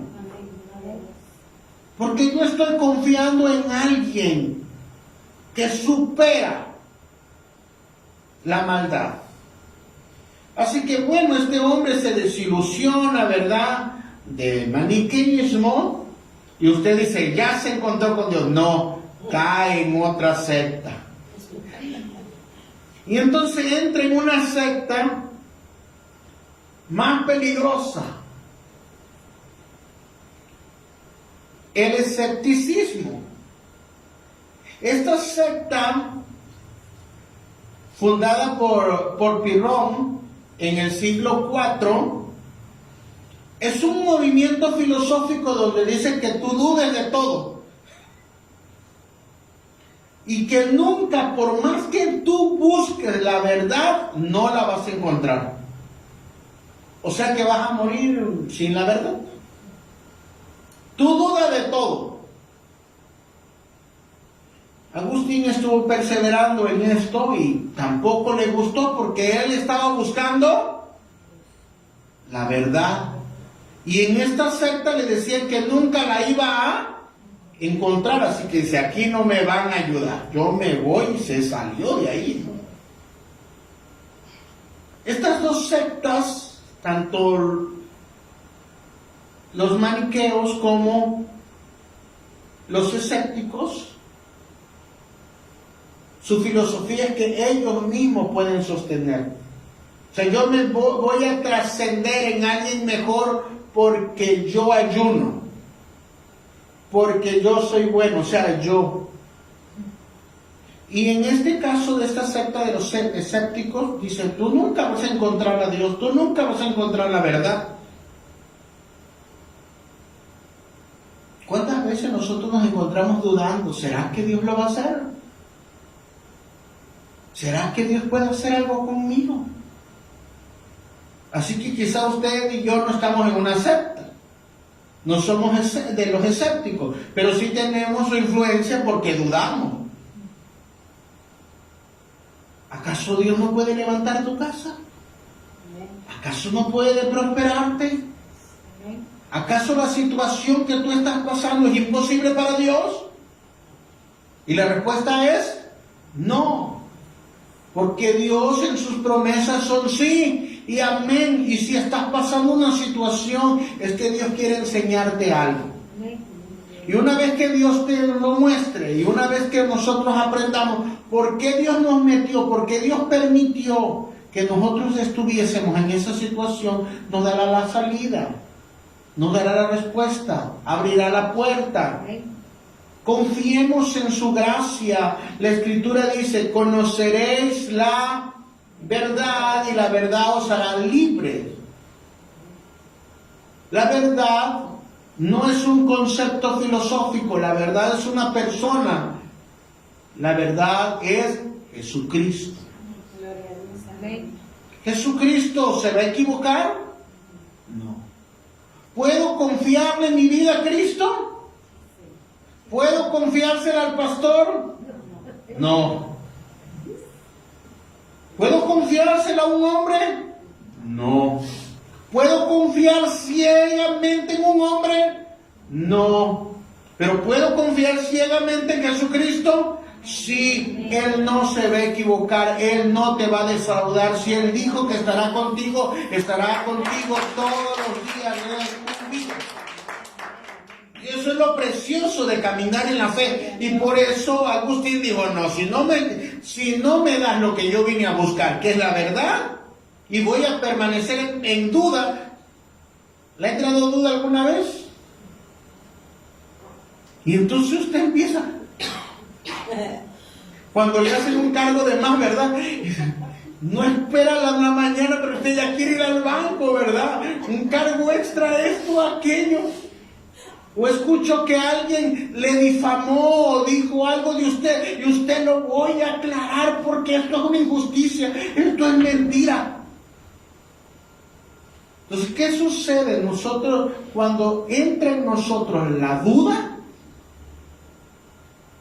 Porque yo estoy confiando en alguien que supera la maldad. Así que bueno, este hombre se desilusiona, ¿verdad?, de maniqueísmo. Y usted dice, ya se encontró con Dios. No, cae en otra secta. Y entonces entra en una secta más peligrosa. El escepticismo. Esta secta, fundada por Pirrón en el siglo IV, es un movimiento filosófico donde dice que tú dudes de todo. Y que nunca, por más que tú busques la verdad, no la vas a encontrar. O sea que vas a morir sin la verdad. Tú dudas de todo. Agustín estuvo perseverando en esto y tampoco le gustó, porque él estaba buscando la verdad. Y en esta secta le decían que nunca la iba a encontrar, así que dice, aquí no me van a ayudar, yo me voy, y se salió de ahí, ¿no? Estas dos sectas, tanto los maniqueos como los escépticos, su filosofía es que ellos mismos pueden sostener. O sea, yo me voy a trascender en alguien mejor porque yo ayuno, porque yo soy bueno, o sea, yo. Y en este caso de esta secta de los escépticos, dice, tú nunca vas a encontrar a Dios, tú nunca vas a encontrar la verdad. ¿Cuántas veces nosotros nos encontramos dudando? ¿Será que Dios lo va a hacer? ¿Será que Dios puede hacer algo conmigo? Así que quizá usted y yo no estamos en una secta, no somos de los escépticos, pero sí tenemos su influencia porque dudamos. ¿Acaso Dios no puede levantar tu casa? ¿Acaso no puede prosperarte? ¿Acaso la situación que tú estás pasando es imposible para Dios? Y la respuesta es no, porque Dios en sus promesas son sí y amén. Y si estás pasando una situación, es que Dios quiere enseñarte algo. Y una vez que Dios te lo muestre, y una vez que nosotros aprendamos por qué Dios nos metió, por qué Dios permitió que nosotros estuviésemos en esa situación, nos dará la salida, nos dará la respuesta, abrirá la puerta. Confiemos en su gracia. La Escritura dice, conoceréis la verdad y la verdad os hará libres. La verdad no es un concepto filosófico, la verdad es una persona. La verdad es Jesucristo. ¿Jesucristo se va a equivocar? No. ¿Puedo confiarle mi vida a Cristo? ¿Puedo confiársela al pastor? No. ¿Puedo confiársela a un hombre? No. ¿Puedo confiar ciegamente en un hombre? No. ¿Pero puedo confiar ciegamente en Jesucristo? Sí, Él no se va a equivocar, Él no te va a defraudar. Si Él dijo que estará contigo todos los días de tu vida. Y eso es lo precioso de caminar en la fe. Y por eso Agustín dijo, no, si no me das lo que yo vine a buscar, que es la verdad, y voy a permanecer en duda. ¿Le ha entrado duda alguna vez? Y entonces usted empieza, cuando le hacen un cargo de más, ¿verdad? No espera la mañana, pero usted ya quiere ir al banco, ¿verdad? Un cargo extra, esto, aquello. O escucho que alguien le difamó o dijo algo de usted y usted lo voy a aclarar porque esto es una injusticia, esto es mentira. Entonces, ¿qué sucede nosotros cuando entra en nosotros la duda?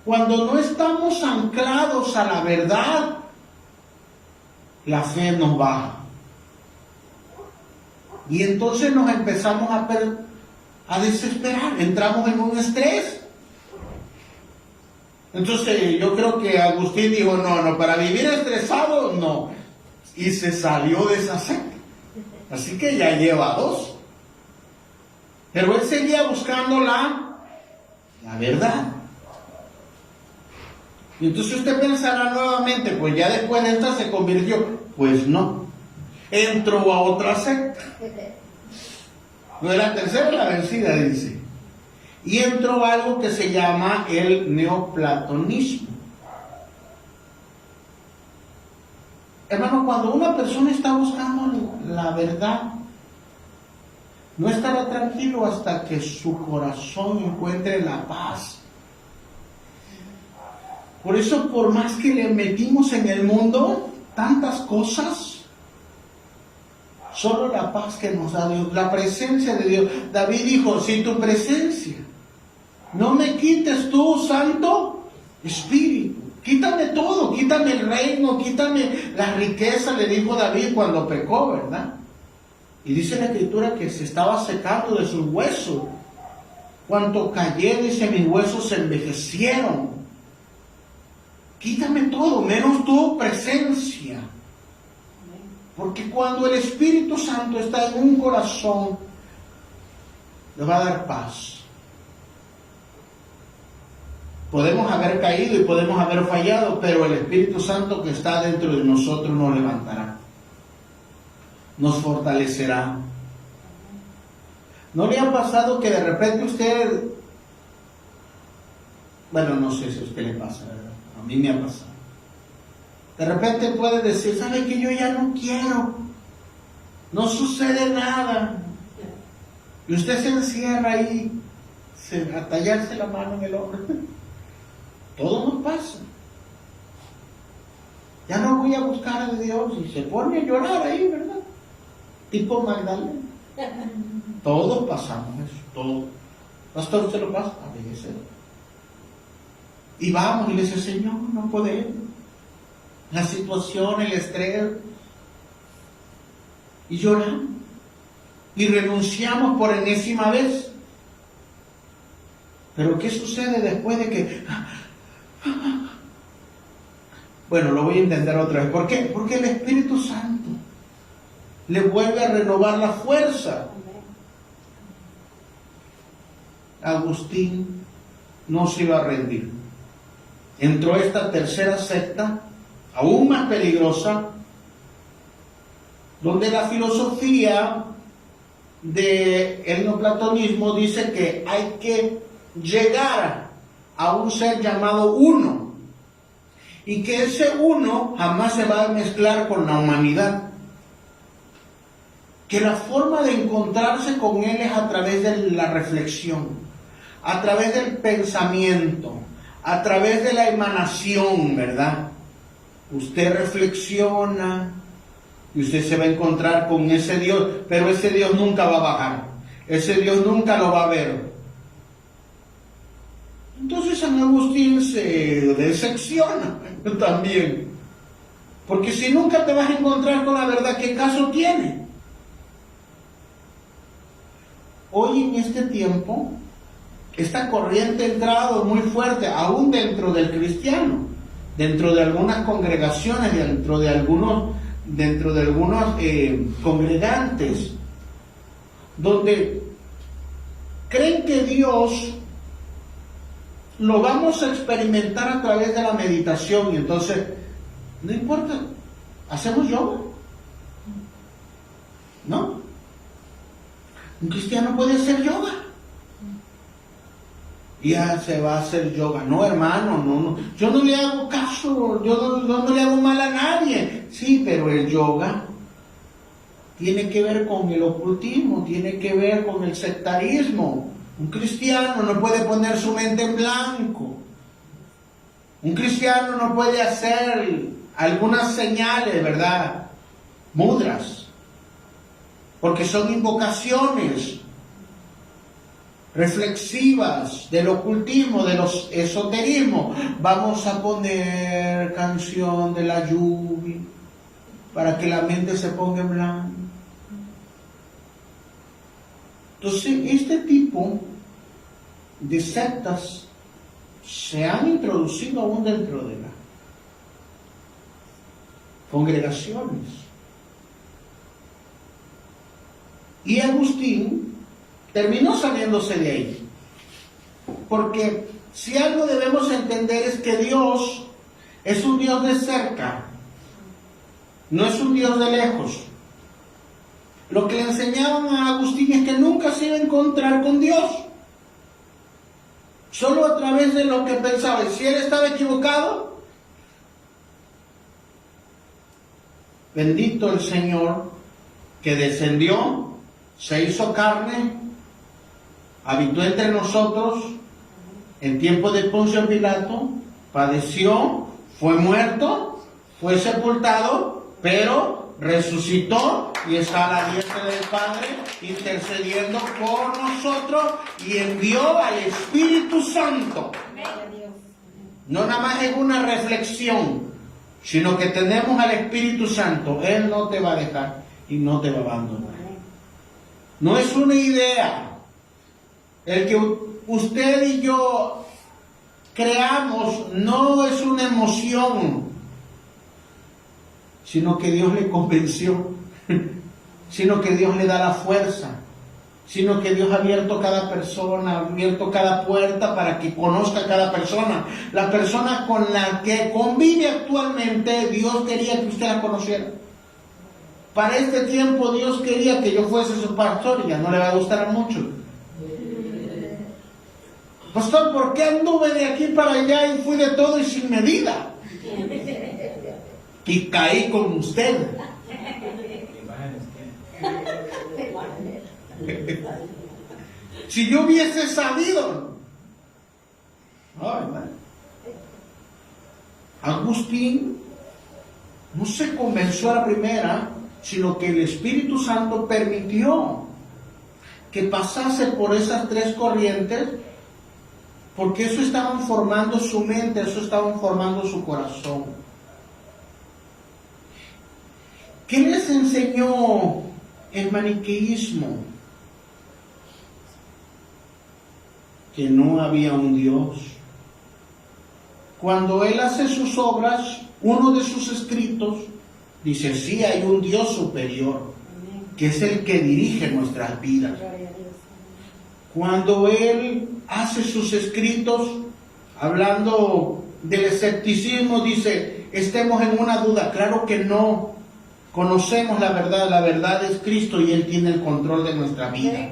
Cuando no estamos anclados a la verdad, la fe nos baja. Y entonces nos empezamos a desesperar, entramos en un estrés. Entonces yo creo que Agustín dijo, no, para vivir estresado, no. Y se salió de esa secta. Así que ya lleva 2. Pero él seguía buscando la verdad. Y entonces usted pensará nuevamente, pues ya después de esta se convirtió. Pues no. Entró a otra secta. No es la tercera, la vencida, dice. Y entró a algo que se llama el neoplatonismo. Hermano, cuando una persona está buscando la verdad, no estará tranquilo hasta que su corazón encuentre la paz. Por eso, por más que le metimos en el mundo tantas cosas, solo la paz que nos da Dios, la presencia de Dios. David dijo, si tu presencia no me quites tú, Santo Espíritu, quítame todo, quítame el reino, quítame la riqueza, le dijo David cuando pecó, ¿verdad? Y dice la Escritura que se estaba secando de sus huesos. Cuanto cayé, dice, mis huesos se envejecieron. Quítame todo, menos tu presencia. Porque cuando el Espíritu Santo está en un corazón, le va a dar paz. Podemos haber caído y podemos haber fallado, pero el Espíritu Santo que está dentro de nosotros nos levantará, nos fortalecerá. ¿No le ha pasado que de repente usted, bueno, no sé si a usted le pasa, ¿verdad? A mí me ha pasado. De repente puede decir, ¿sabe que yo ya no quiero? No sucede nada. Y usted se encierra ahí, a tallarse la mano en el hombro. Todo nos pasa. Ya no voy a buscar a Dios. Y se pone a llorar ahí, ¿verdad? Tipo Magdalena. Todos pasamos eso, todo. Pastor, ¿usted lo pasa? A veces. Y vamos y le dice, Señor, no podemos. La situación, el estrés. Y lloramos. Y renunciamos por enésima vez. Pero ¿qué sucede después de que... Bueno, lo voy a intentar otra vez. ¿Por qué? Porque el Espíritu Santo le vuelve a renovar la fuerza. Agustín no se iba a rendir. Entró esta tercera secta, aún más peligrosa, donde la filosofía del neoplatonismo dice que hay que llegar a un ser llamado uno, y que ese uno jamás se va a mezclar con la humanidad, que la forma de encontrarse con él es a través de la reflexión, a través del pensamiento, a través de la emanación, ¿verdad? Usted reflexiona y usted se va a encontrar con ese Dios, pero ese Dios nunca va a bajar, ese Dios nunca lo va a ver. Entonces San Agustín se decepciona también, porque si nunca te vas a encontrar con la verdad, ¿qué caso tiene? Hoy en este tiempo, esta corriente ha entrado muy fuerte, aún dentro del cristiano, dentro de algunas congregaciones, dentro de algunos congregantes, donde creen que Dios lo vamos a experimentar a través de la meditación, y entonces, no importa, hacemos yoga, ¿no? Un cristiano puede hacer yoga. Ya se va a hacer yoga. No, hermano, no. Yo no le hago caso, yo no le hago mal a nadie. Sí, pero el yoga tiene que ver con el ocultismo, tiene que ver con el sectarismo. Un cristiano no puede poner su mente en blanco. Un cristiano no puede hacer algunas señales, ¿verdad? Mudras. Porque son invocaciones reflexivas del ocultismo, de los esoterismos. Vamos a poner canción de la lluvia para que la mente se ponga en blanco. Entonces, este tipo de sectas se han introducido aún dentro de las congregaciones. Y Agustín terminó saliéndose de ahí. Porque si algo debemos entender es que Dios es un Dios de cerca, no es un Dios de lejos. Lo que le enseñaban a Agustín es que nunca se iba a encontrar con Dios, solo a través de lo que pensaba. Y si él estaba equivocado, bendito el Señor que descendió, se hizo carne, habitó entre nosotros en tiempo de Poncio Pilato, padeció, fue muerto, fue sepultado, pero resucitó y está a la diestra del Padre intercediendo por nosotros, y envió al Espíritu Santo. No nada más es una reflexión, sino que tenemos al Espíritu Santo. Él no te va a dejar y no te va a abandonar. No es una idea. El que usted y yo creamos no es una emoción, sino que Dios le convenció, sino que Dios le da la fuerza, sino que Dios ha abierto cada persona, ha abierto cada puerta para que conozca a cada persona. La persona con la que convive actualmente, Dios quería que usted la conociera. Para este tiempo Dios quería que yo fuese su pastor, y ya no le va a gustar mucho. Pastor, ¿por qué anduve de aquí para allá y fui de todo y sin medida? Y caí con usted. Si yo hubiese sabido. Ay, Agustín no se convenció a la primera, sino que el Espíritu Santo permitió que pasase por esas tres corrientes, porque eso estaban formando su mente, eso estaban formando su corazón. ¿Qué les enseñó el maniqueísmo? Que no había un Dios. Cuando él hace sus obras, uno de sus escritos dice: sí, hay un Dios superior, que es el que dirige nuestras vidas. cuando él hace sus escritos hablando del escepticismo, dice, estemos en una duda. Claro que no. Conocemos la verdad es Cristo y Él tiene el control de nuestra vida.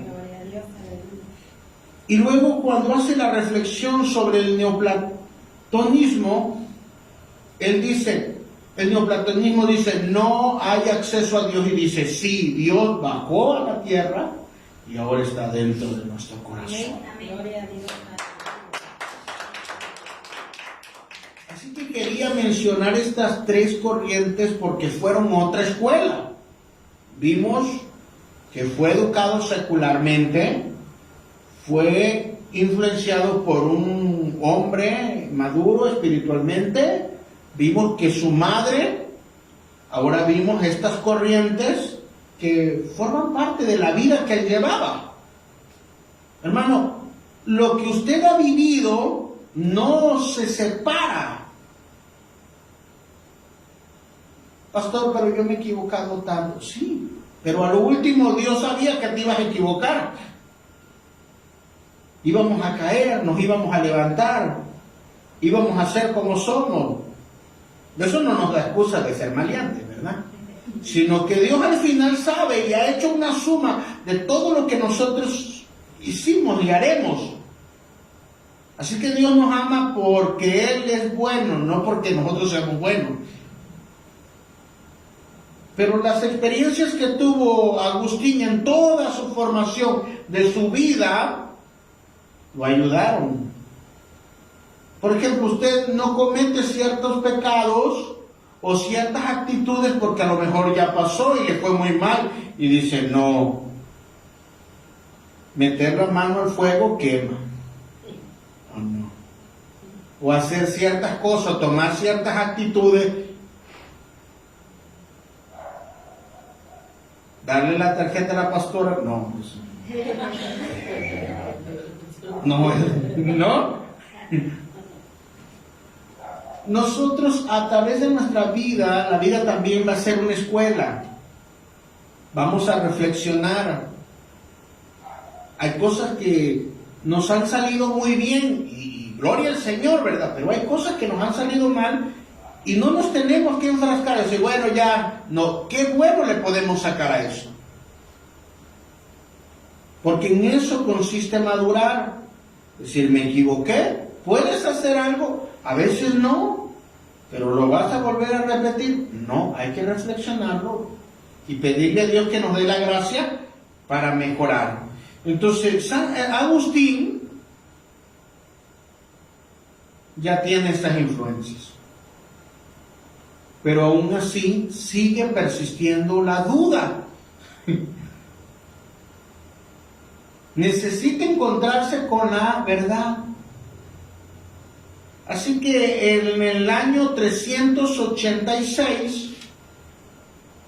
Y luego cuando hace la reflexión sobre el neoplatonismo, él dice, el neoplatonismo dice, no hay acceso a Dios, y dice, sí, Dios bajó a la tierra y ahora está dentro de nuestro corazón. Así que quería mencionar estas tres corrientes porque fueron otra escuela. Vimos que fue educado secularmente, fue influenciado por un hombre maduro espiritualmente, vimos que su madre, ahora vimos estas corrientes que forman parte de la vida que él llevaba. Hermano, lo que usted ha vivido no se separa. Pastor, pero yo me he equivocado tanto. Sí, pero a lo último Dios sabía que te ibas a equivocar. Íbamos a caer, nos íbamos a levantar, íbamos a ser como somos. Eso no nos da excusa de ser maleantes, ¿verdad? Sino que Dios al final sabe y ha hecho una suma de todo lo que nosotros hicimos y haremos. Así que Dios nos ama porque Él es bueno, no porque nosotros seamos buenos. Pero las experiencias que tuvo Agustín en toda su formación de su vida lo ayudaron. Por ejemplo, usted no comete ciertos pecados o ciertas actitudes porque a lo mejor ya pasó y le fue muy mal y dice, no, meter la mano al fuego quema. O no. O hacer ciertas cosas, tomar ciertas actitudes, darle la tarjeta a la pastora, no, no. Nosotros a través de nuestra vida, la vida también va a ser una escuela. Vamos a reflexionar. Hay cosas que nos han salido muy bien y gloria al Señor, ¿verdad? Pero hay cosas que nos han salido mal y no nos tenemos que enfrascar y decir, bueno, ya, no, ¿qué bueno le podemos sacar a eso? Porque en eso consiste madurar. Es decir, me equivoqué, ¿puedes hacer algo? A veces no, pero ¿lo vas a volver a repetir? No, hay que reflexionarlo y pedirle a Dios que nos dé la gracia para mejorar. Entonces, San Agustín ya tiene estas influencias, pero aún así sigue persistiendo la duda. Necesita encontrarse con la verdad. Así que en el año 386,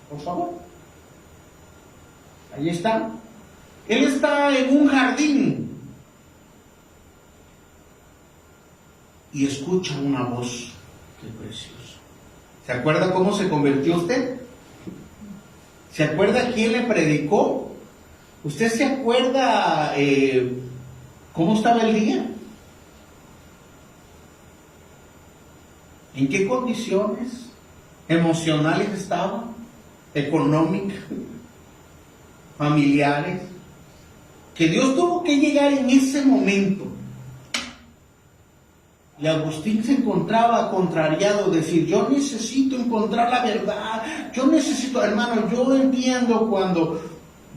por favor, ahí está, él está en un jardín y escucha una voz. Qué precioso. ¿Se acuerda cómo se convirtió usted? ¿Se acuerda quién le predicó? ¿Usted se acuerda cómo estaba el día? ¿En qué condiciones emocionales estaba? ¿Económicas? ¿Familiares? Que Dios tuvo que llegar en ese momento. Y Agustín se encontraba contrariado, decir, yo necesito encontrar la verdad, yo necesito, hermano, yo entiendo cuando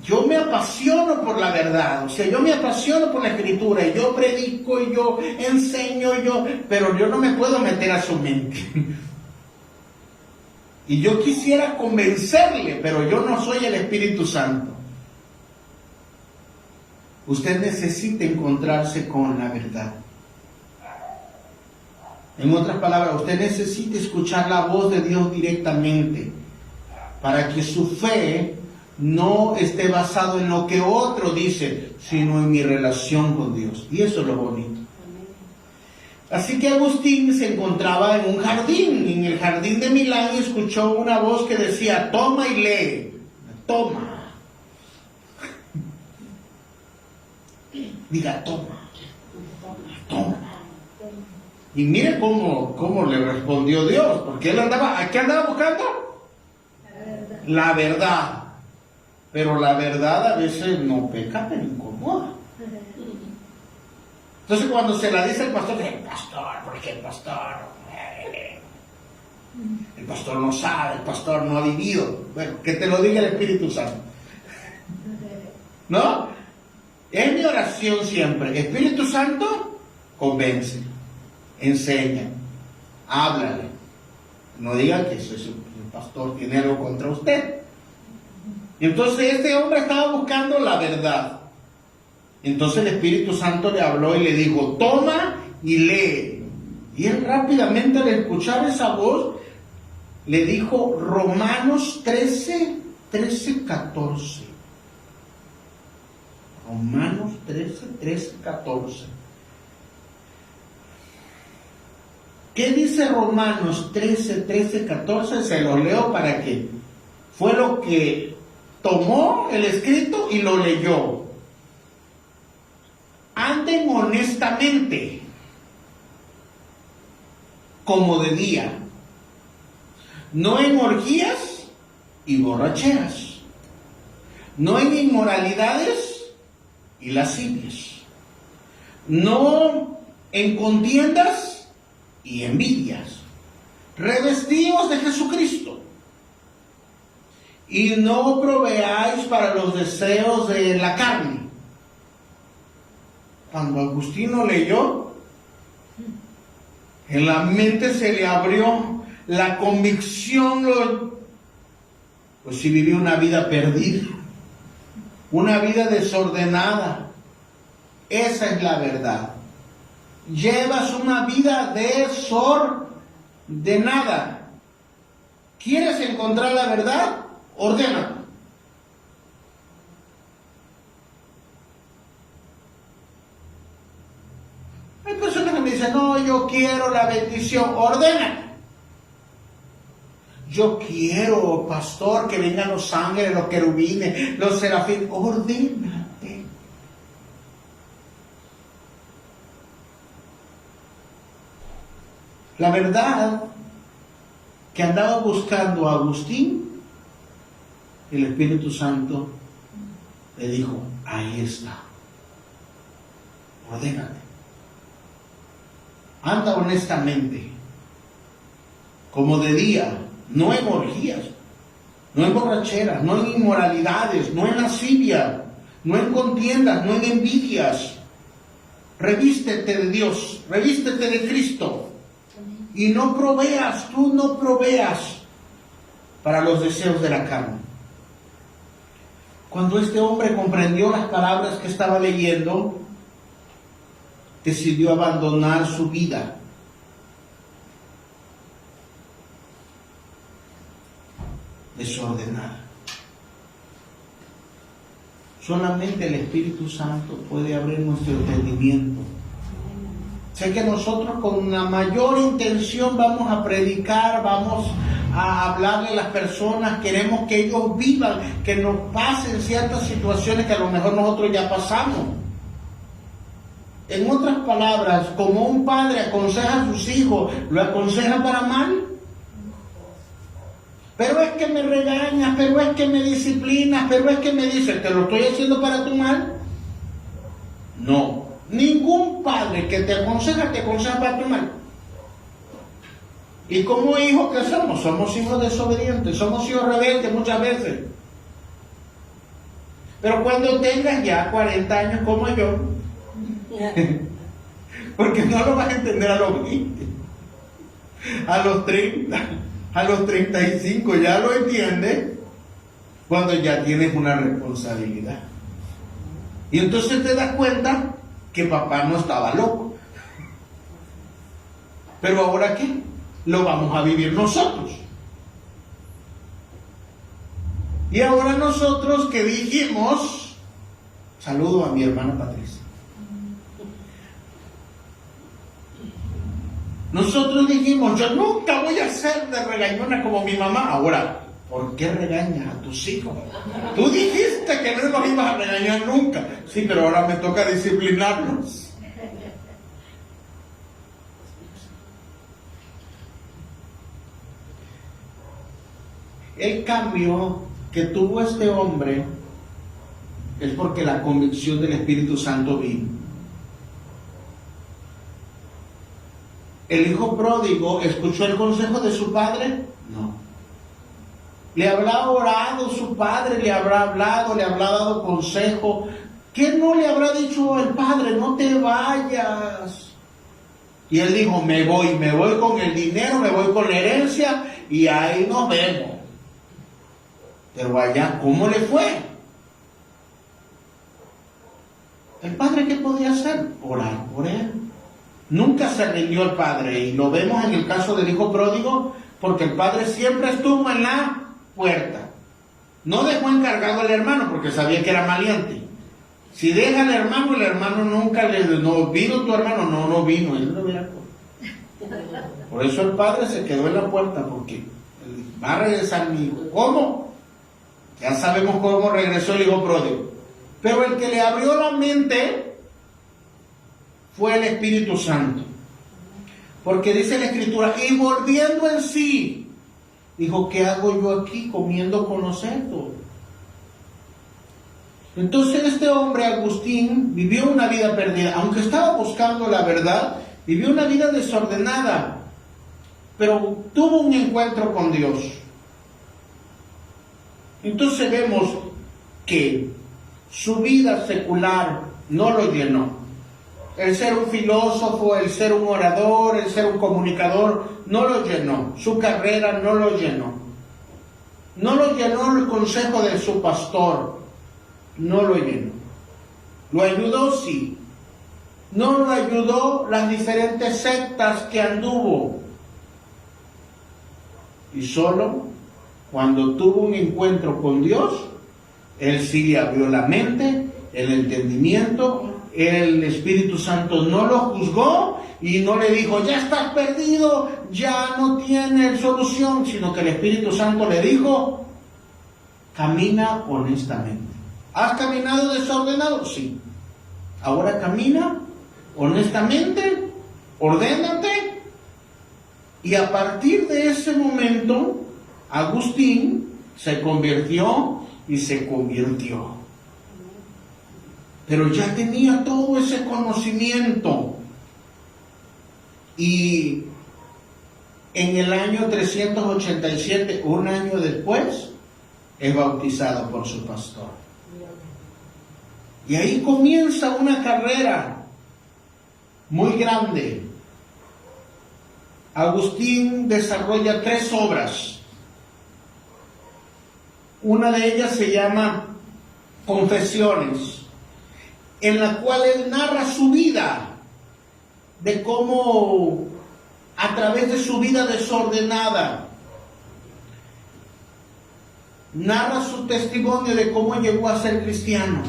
yo me apasiono por la verdad, o sea, yo me apasiono por la escritura, y yo predico, y yo enseño, pero yo no me puedo meter a su mente. Y yo quisiera convencerle, pero yo no soy el Espíritu Santo. Usted necesita encontrarse con la verdad. En otras palabras, usted necesita escuchar la voz de Dios directamente para que su fe no esté basado en lo que otro dice, sino en mi relación con Dios. Y eso es lo bonito. Así que Agustín se encontraba en un jardín, en el jardín de Milán, y escuchó una voz que decía, toma y lee, toma. Diga, toma. Y mire cómo le respondió Dios, porque él ¿a qué andaba buscando? La verdad. Pero la verdad a veces no peca, pero incomoda. Entonces cuando se la dice el pastor, porque el pastor no sabe, el pastor no ha vivido. Bueno, que te lo diga el Espíritu Santo. ¿No? Es mi oración siempre. Espíritu Santo, convence, enseña, háblale. No diga que el pastor tiene algo contra usted. Entonces este hombre estaba buscando la verdad. Entonces el Espíritu Santo le habló y le dijo, toma y lee. Y él rápidamente al escuchar esa voz, le dijo Romanos 13, 14. Romanos 13, 14. ¿Qué dice Romanos 13, 14? Se lo leo para que fue lo que tomó el escrito y lo leyó. Anden honestamente, como de día, no en orgías y borracheras, no en inmoralidades y lascivias, no en contiendas y envidias, revestidos de Jesucristo, y no proveáis para los deseos de la carne. Cuando Agustino leyó, en la mente se le abrió la convicción, pues si vivió una vida perdida, una vida desordenada. Esa es la verdad. Llevas una vida desordenada. ¿Quieres encontrar la verdad? Ordena. Hay personas que me dicen, no, yo quiero la bendición. Ordena. Yo quiero, pastor, que vengan los ángeles, los querubines, los serafines. Ordénate. La verdad que andaba buscando a Agustín, el Espíritu Santo le dijo, ahí está. Ordénate. Anda honestamente, como de día, no en orgías, no en borracheras, no en inmoralidades, no en lascivia, no en contiendas, no en envidias. Revístete de Dios, revístete de Cristo. Y no proveas, tú no proveas para los deseos de la carne. Cuando este hombre comprendió las palabras que estaba leyendo, decidió abandonar su vida. Desordenada. Solamente el Espíritu Santo puede abrir nuestro entendimiento. Sé que nosotros con una mayor intención vamos a predicar, vamos a hablarle a las personas, queremos que ellos vivan, que nos pasen ciertas situaciones que a lo mejor nosotros ya pasamos. En otras palabras, como un padre aconseja a sus hijos, ¿lo aconseja para mal? Pero es que me regañas, pero es que me disciplinas, pero es que me dices, ¿te lo estoy haciendo para tu mal? No. Ningún padre que te aconseja para tu mal. Y como hijos que somos, somos hijos desobedientes, somos hijos rebeldes muchas veces. Pero cuando tengas ya 40 años como yo, porque no lo vas a entender a los 20, a los 30, a los 35, ya lo entiendes cuando ya tienes una responsabilidad. Y entonces te das cuenta que papá no estaba loco. Pero ahora ¿qué? Lo vamos a vivir nosotros. Y ahora nosotros que dijimos, saludo a mi hermana Patricia. Nosotros dijimos, yo nunca voy a ser de regañona como mi mamá. Ahora, ¿Por qué regañas a tus hijos? Tú dijiste que no los ibas a regañar nunca. Sí, pero ahora me toca disciplinarlos. El cambio que tuvo este hombre es porque la convicción del Espíritu Santo vino. ¿El hijo pródigo escuchó el consejo de su padre? No. ¿Le habrá orado su padre? ¿Le habrá hablado? ¿Le habrá dado consejo? ¿Qué no le habrá dicho el padre? No te vayas. Y él dijo, me voy con el dinero, me voy con la herencia y ahí nos vemos. Pero allá, ¿cómo le fue? ¿El padre qué podía hacer? Orar por él. Nunca se rindió el padre, y lo vemos en el caso del hijo pródigo, porque el padre siempre estuvo en la puerta. No dejó encargado al hermano porque sabía que era maleante. Si deja al hermano, el hermano nunca le dijo, no vino tu hermano, no vino, él no hubiera. Por eso el padre se quedó en la puerta, porque va a regresar mi hijo. ¿Cómo? Ya sabemos cómo regresó el hijo pródigo. Pero el que le abrió la mente fue el Espíritu Santo. Porque dice la Escritura, y volviendo en sí, dijo, ¿qué hago yo aquí comiendo con los cerdos? Entonces este hombre, Agustín, vivió una vida perdida. Aunque estaba buscando la verdad, vivió una vida desordenada. Pero tuvo un encuentro con Dios. Entonces vemos que su vida secular no lo llenó. El ser un filósofo, el ser un orador, el ser un comunicador, no lo llenó. Su carrera no lo llenó. No lo llenó el consejo de su pastor. No lo llenó. ¿Lo ayudó? Sí. No lo ayudó las diferentes sectas que anduvo. Y solo cuando tuvo un encuentro con Dios, él sí le abrió la mente, el entendimiento. El Espíritu Santo no lo juzgó y no le dijo, ya estás perdido, ya no tienes solución, sino que el Espíritu Santo le dijo, camina honestamente. ¿Has caminado desordenado? Sí. Ahora camina honestamente, ordénate. Y a partir de ese momento, Agustín se convirtió y se convirtió. Pero ya tenía todo ese conocimiento. Y en el año 387, un año después, es bautizado por su pastor. Y ahí comienza una carrera muy grande. Agustín desarrolla 3 obras. Una de ellas se llama Confesiones, en la cual él narra su vida, de cómo a través de su vida desordenada, narra su testimonio de cómo llegó a ser cristiano.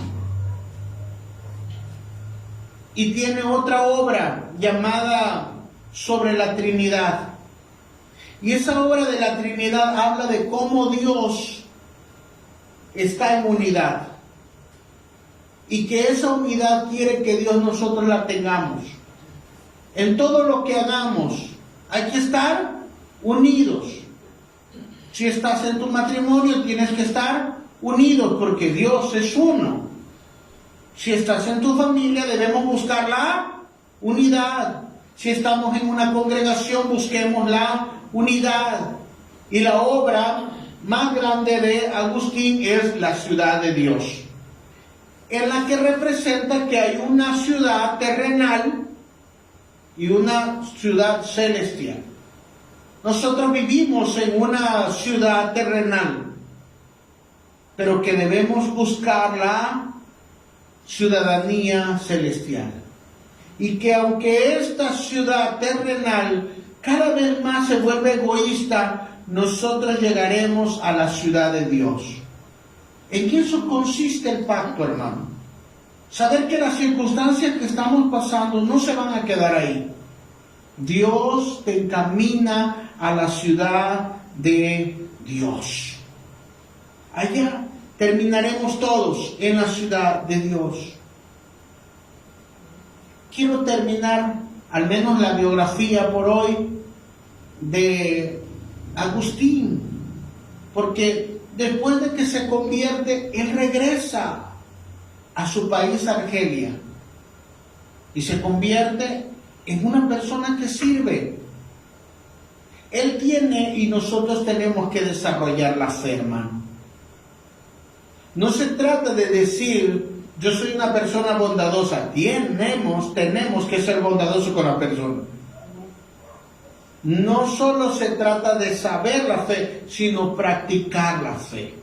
Y tiene otra obra llamada Sobre la Trinidad. Y esa obra de la Trinidad habla de cómo Dios está en unidad. Y que esa unidad quiere que Dios nosotros la tengamos. En todo lo que hagamos hay que estar unidos. Si estás en tu matrimonio tienes que estar unidos porque Dios es uno. Si estás en tu familia debemos buscar la unidad. Si estamos en una congregación busquemos la unidad. Y la obra más grande de Agustín es la ciudad de Dios, en la que representa que hay una ciudad terrenal y una ciudad celestial. Nosotros vivimos en una ciudad terrenal, pero que debemos buscar la ciudadanía celestial. Y que aunque esta ciudad terrenal cada vez más se vuelve egoísta, nosotros llegaremos a la ciudad de Dios. ¿En qué eso consiste el pacto, hermano? Saber que las circunstancias que estamos pasando no se van a quedar ahí. Dios te encamina a la ciudad de Dios. Allá terminaremos todos en la ciudad de Dios. Quiero terminar al menos la biografía por hoy de Agustín, porque después de que se convierte, él regresa a su país, Argelia, y se convierte en una persona que sirve. Él tiene y nosotros tenemos que desarrollar la fe, hermano. No se trata de decir, yo soy una persona bondadosa. Tenemos que ser bondadosos con la persona. No solo se trata de saber la fe, sino practicar la fe.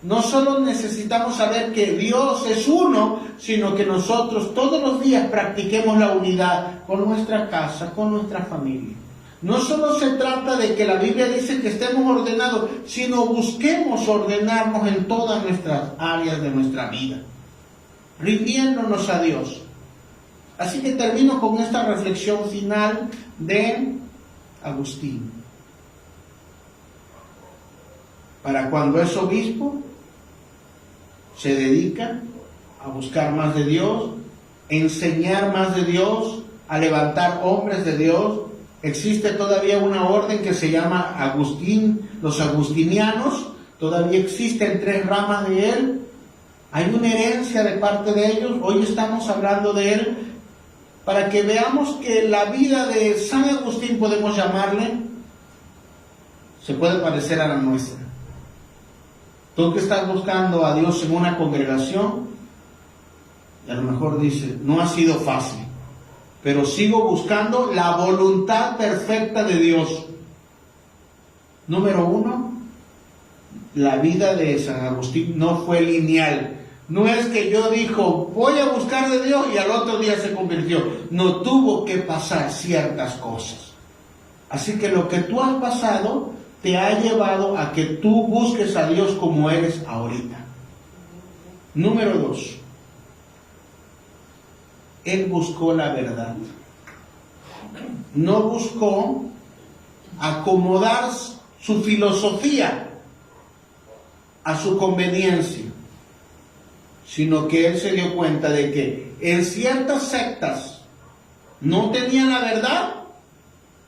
No solo necesitamos saber que Dios es uno, sino que nosotros todos los días practiquemos la unidad con nuestra casa, con nuestra familia. No solo se trata de que la Biblia dice que estemos ordenados, sino busquemos ordenarnos en todas nuestras áreas de nuestra vida, rindiéndonos a Dios. Así que termino con esta reflexión final de Agustín. Para cuando es obispo, se dedica a buscar más de Dios, enseñar más de Dios, a levantar hombres de Dios. Existe todavía una orden que se llama Agustín, los agustinianos. Todavía existen 3 ramas de él. Hay una herencia de parte de ellos. Hoy estamos hablando de él para que veamos que la vida de San Agustín, podemos llamarle, se puede parecer a la nuestra. Tú que estás buscando a Dios en una congregación, y a lo mejor dices, no ha sido fácil, pero sigo buscando la voluntad perfecta de Dios. Número 1, la vida de San Agustín no fue lineal. No es que yo dijo, voy a buscar de Dios y al otro día se convirtió. No, tuvo que pasar ciertas cosas. Así que lo que tú has pasado te ha llevado a que tú busques a Dios como eres ahorita. Número 2, él buscó la verdad. No buscó acomodar su filosofía a su conveniencia, sino que él se dio cuenta de que en ciertas sectas no tenían la verdad,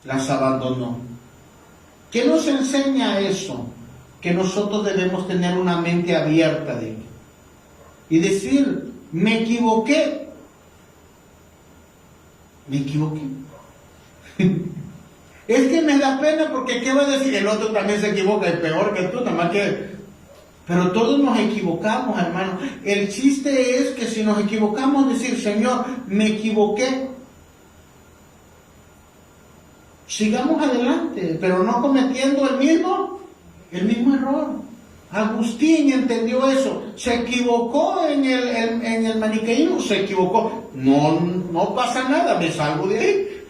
las abandonó. ¿Qué nos enseña eso? Que nosotros debemos tener una mente abierta de él y decir, me equivoqué. Me equivoqué. Es que me da pena porque ¿qué va a decir? El otro también se equivoca, es peor que tú, nada más que... Pero todos nos equivocamos, hermano. El chiste es que si nos equivocamos, decir, Señor, me equivoqué. Sigamos adelante, pero no cometiendo el mismo error. Agustín entendió eso. Se equivocó en el maniqueísmo, se equivocó. No pasa nada, me salgo de ahí.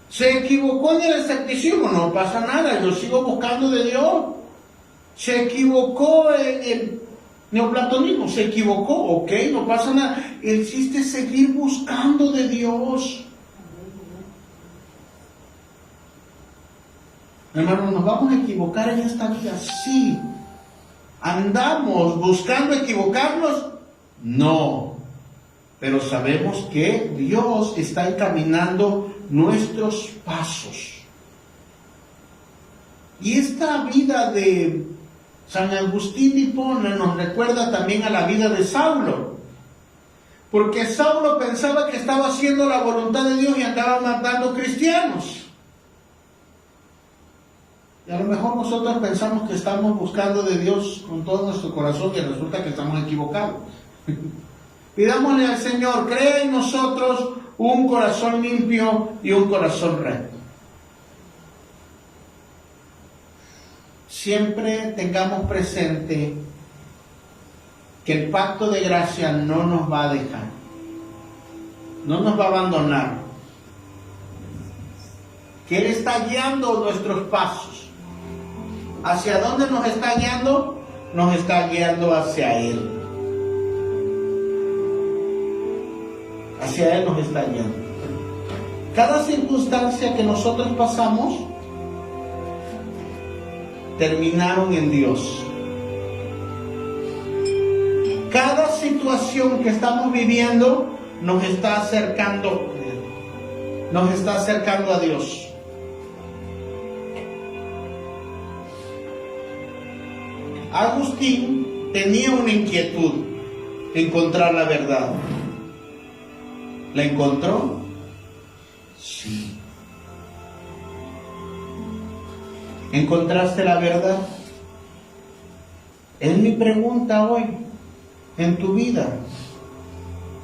Se equivocó en el escepticismo, no pasa nada, yo sigo buscando de Dios. Se equivocó en el neoplatonismo, se equivocó, ok, no pasa nada. El chiste es seguir buscando de Dios. Hermanos, ¿nos vamos a equivocar en esta vida? Sí. ¿Andamos buscando equivocarnos? No. Pero sabemos que Dios está encaminando nuestros pasos. Y esta vida de San Agustín de Hipona nos recuerda también a la vida de Saulo. Porque Saulo pensaba que estaba haciendo la voluntad de Dios y andaba matando cristianos. Y a lo mejor nosotros pensamos que estamos buscando de Dios con todo nuestro corazón y resulta que estamos equivocados. Pidámosle al Señor, crea en nosotros un corazón limpio y un corazón recto. Siempre tengamos presente que el pacto de gracia no nos va a dejar, no nos va a abandonar, que Él está guiando nuestros pasos. ¿Hacia dónde nos está guiando? Nos está guiando hacia Él. Hacia Él nos está guiando. Cada circunstancia que nosotros pasamos terminaron en Dios. Cada situación que estamos viviendo nos está acercando a Dios. Agustín tenía una inquietud: encontrar la verdad. ¿La encontró? Sí. ¿Encontraste la verdad? Es mi pregunta hoy. En tu vida,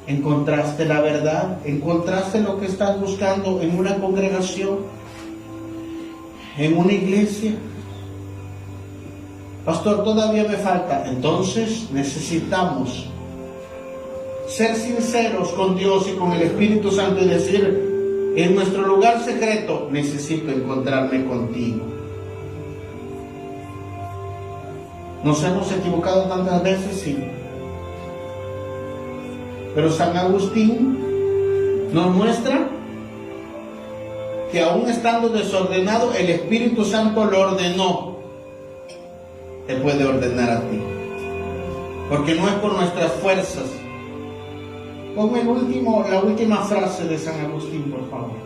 ¿encontraste la verdad? ¿Encontraste lo que estás buscando en una congregación? ¿En una iglesia? Pastor, todavía me falta. Entonces necesitamos ser sinceros con Dios y con el Espíritu Santo y decir: en nuestro lugar secreto necesito encontrarme contigo. Nos hemos equivocado tantas veces, sí. Pero San Agustín nos muestra que aún estando desordenado, el Espíritu Santo lo ordenó. Te puede ordenar a ti, porque no es por nuestras fuerzas. Ponme la última frase de San Agustín, por favor.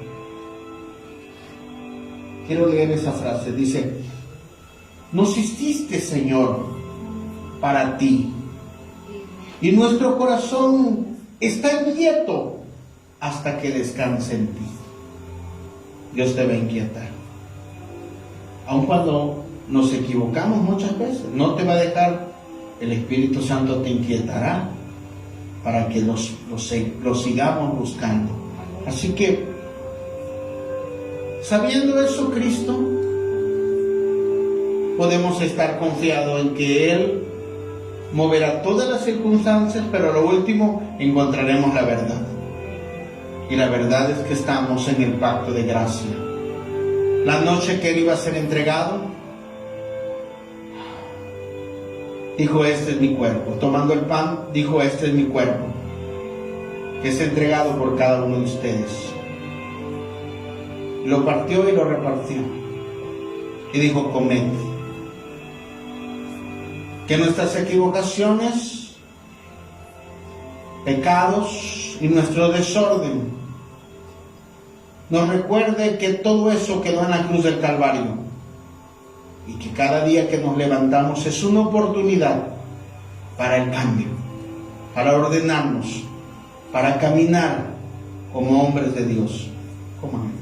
Quiero leer esa frase. Dice: nos hiciste, Señor, para ti, y nuestro corazón está inquieto hasta que descanse en ti. Dios te va a inquietar. Aun cuando nos equivocamos muchas veces, no te va a dejar. El Espíritu Santo te inquietará para que lo sigamos buscando. Así que, sabiendo eso, Cristo, podemos estar confiados en que Él moverá todas las circunstancias, pero a lo último encontraremos la verdad. Y la verdad es que estamos en el pacto de gracia. La noche que Él iba a ser entregado, dijo: este es mi cuerpo. Tomando el pan, dijo: este es mi cuerpo, que es entregado por cada uno de ustedes. Lo partió y lo repartió. Y dijo: comed. Que nuestras equivocaciones, pecados y nuestro desorden nos recuerde que todo eso quedó en la cruz del Calvario, y que cada día que nos levantamos es una oportunidad para el cambio, para ordenarnos, para caminar como hombres de Dios. Coman.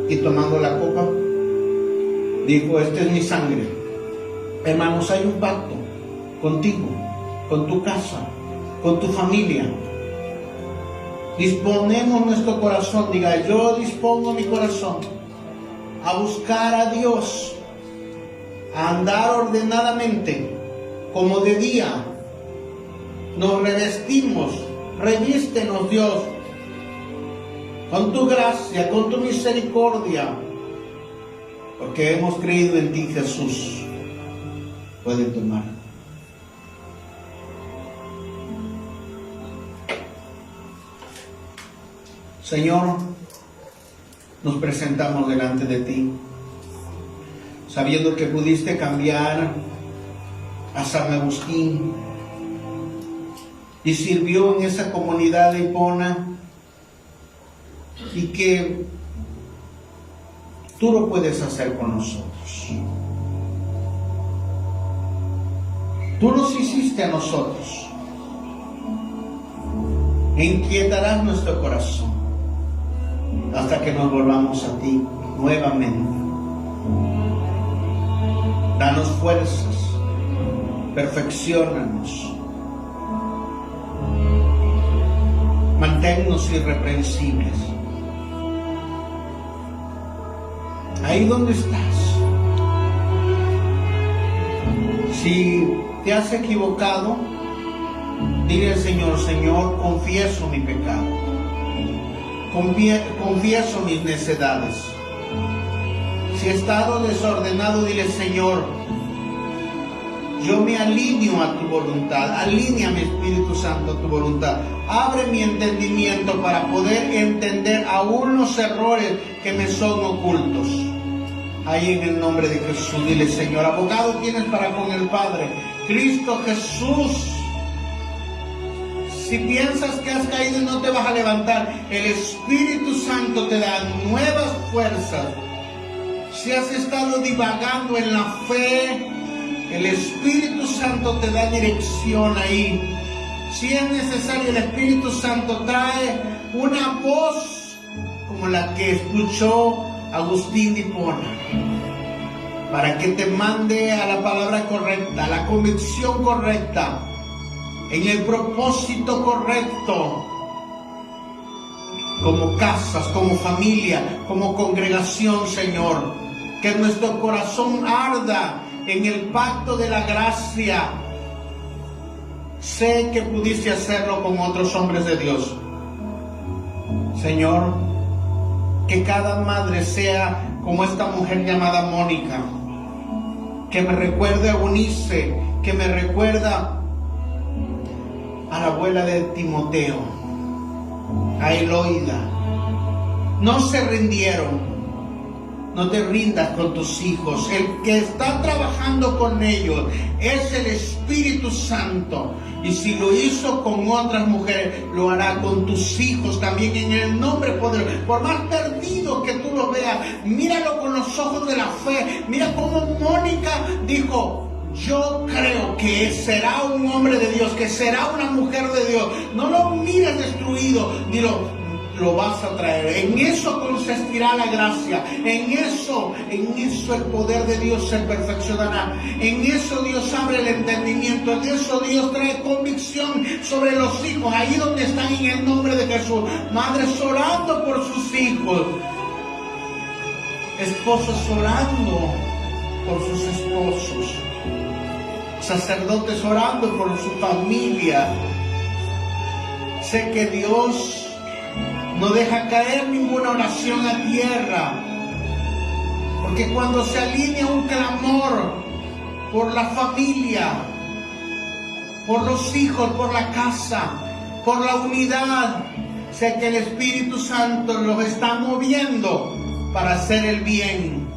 Y tomando la copa, dijo: esta es mi sangre. Hermanos, hay un pacto contigo, con tu casa, con tu familia. Disponemos nuestro corazón. Diga: yo dispongo mi corazón a buscar a Dios, a andar ordenadamente, como de día. Nos revestimos. Revístenos, Dios, con tu gracia, con tu misericordia, porque hemos creído en ti, Jesús. Pueden tomar. Señor, nos presentamos delante de ti, sabiendo que pudiste cambiar a San Agustín y sirvió en esa comunidad de Hipona, y que tú lo puedes hacer con nosotros. Tú nos hiciste a nosotros. Inquietarás nuestro corazón hasta que nos volvamos a ti nuevamente. Danos fuerzas, perfecciónanos, manténnos irreprensibles. Ahí donde estás, si te has equivocado, dile al Señor: Señor, confieso mi pecado, confieso mis necedades. Si he estado desordenado, dile: Señor, yo me alineo a tu voluntad. Alinea mi Espíritu Santo a tu voluntad. Abre mi entendimiento para poder entender aún los errores que me son ocultos. ahí en el nombre de Jesús. Dile, Señor, abogado tienes para con el Padre, Cristo Jesús. Si piensas que has caído y no te vas a levantar, el Espíritu Santo te da nuevas fuerzas. Si has estado divagando en la fe, el Espíritu Santo te da dirección ahí. Si es necesario, el Espíritu Santo trae una voz como la que escuchó Agustín de Hipona, para que te mande a la palabra correcta, a la convicción correcta, en el propósito correcto, como casas, como familia, como congregación, Señor. Que nuestro corazón arda en el pacto de la gracia. Sé que pudiste hacerlo con otros hombres de Dios. Señor, que cada madre sea como esta mujer llamada Mónica, que me recuerde a Eunice, que me recuerda a la abuela de Timoteo, a Eloida. No se rindieron. No te rindas con tus hijos. El que está trabajando con ellos es el Espíritu Santo. Y si lo hizo con otras mujeres, lo hará con tus hijos también, en el nombre poderoso. Por más perdido que tú lo veas, míralo con los ojos de la fe. Mira cómo Mónica dijo: yo creo que será un hombre de Dios, que será una mujer de Dios. No lo mires destruido, dilo, lo vas a traer. En eso consistirá la gracia. En eso el poder de Dios se perfeccionará. En eso Dios abre el entendimiento. En eso Dios trae convicción sobre los hijos, ahí donde están, en el nombre de Jesús. Madres orando por sus hijos, esposos orando por sus esposos, sacerdotes orando por su familia. Sé que Dios no deja caer ninguna oración a tierra, porque cuando se alinea un clamor por la familia, por los hijos, por la casa, por la unidad, sé que el Espíritu Santo los está moviendo para hacer el bien.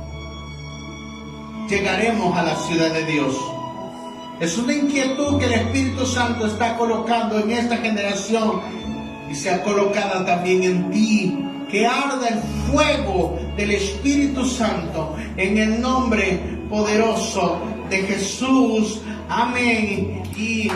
Llegaremos a la ciudad de Dios. Es una inquietud que el Espíritu Santo está colocando en esta generación y se ha colocado también en ti. Que arda el fuego del Espíritu Santo en el nombre poderoso de Jesús. Amén. Y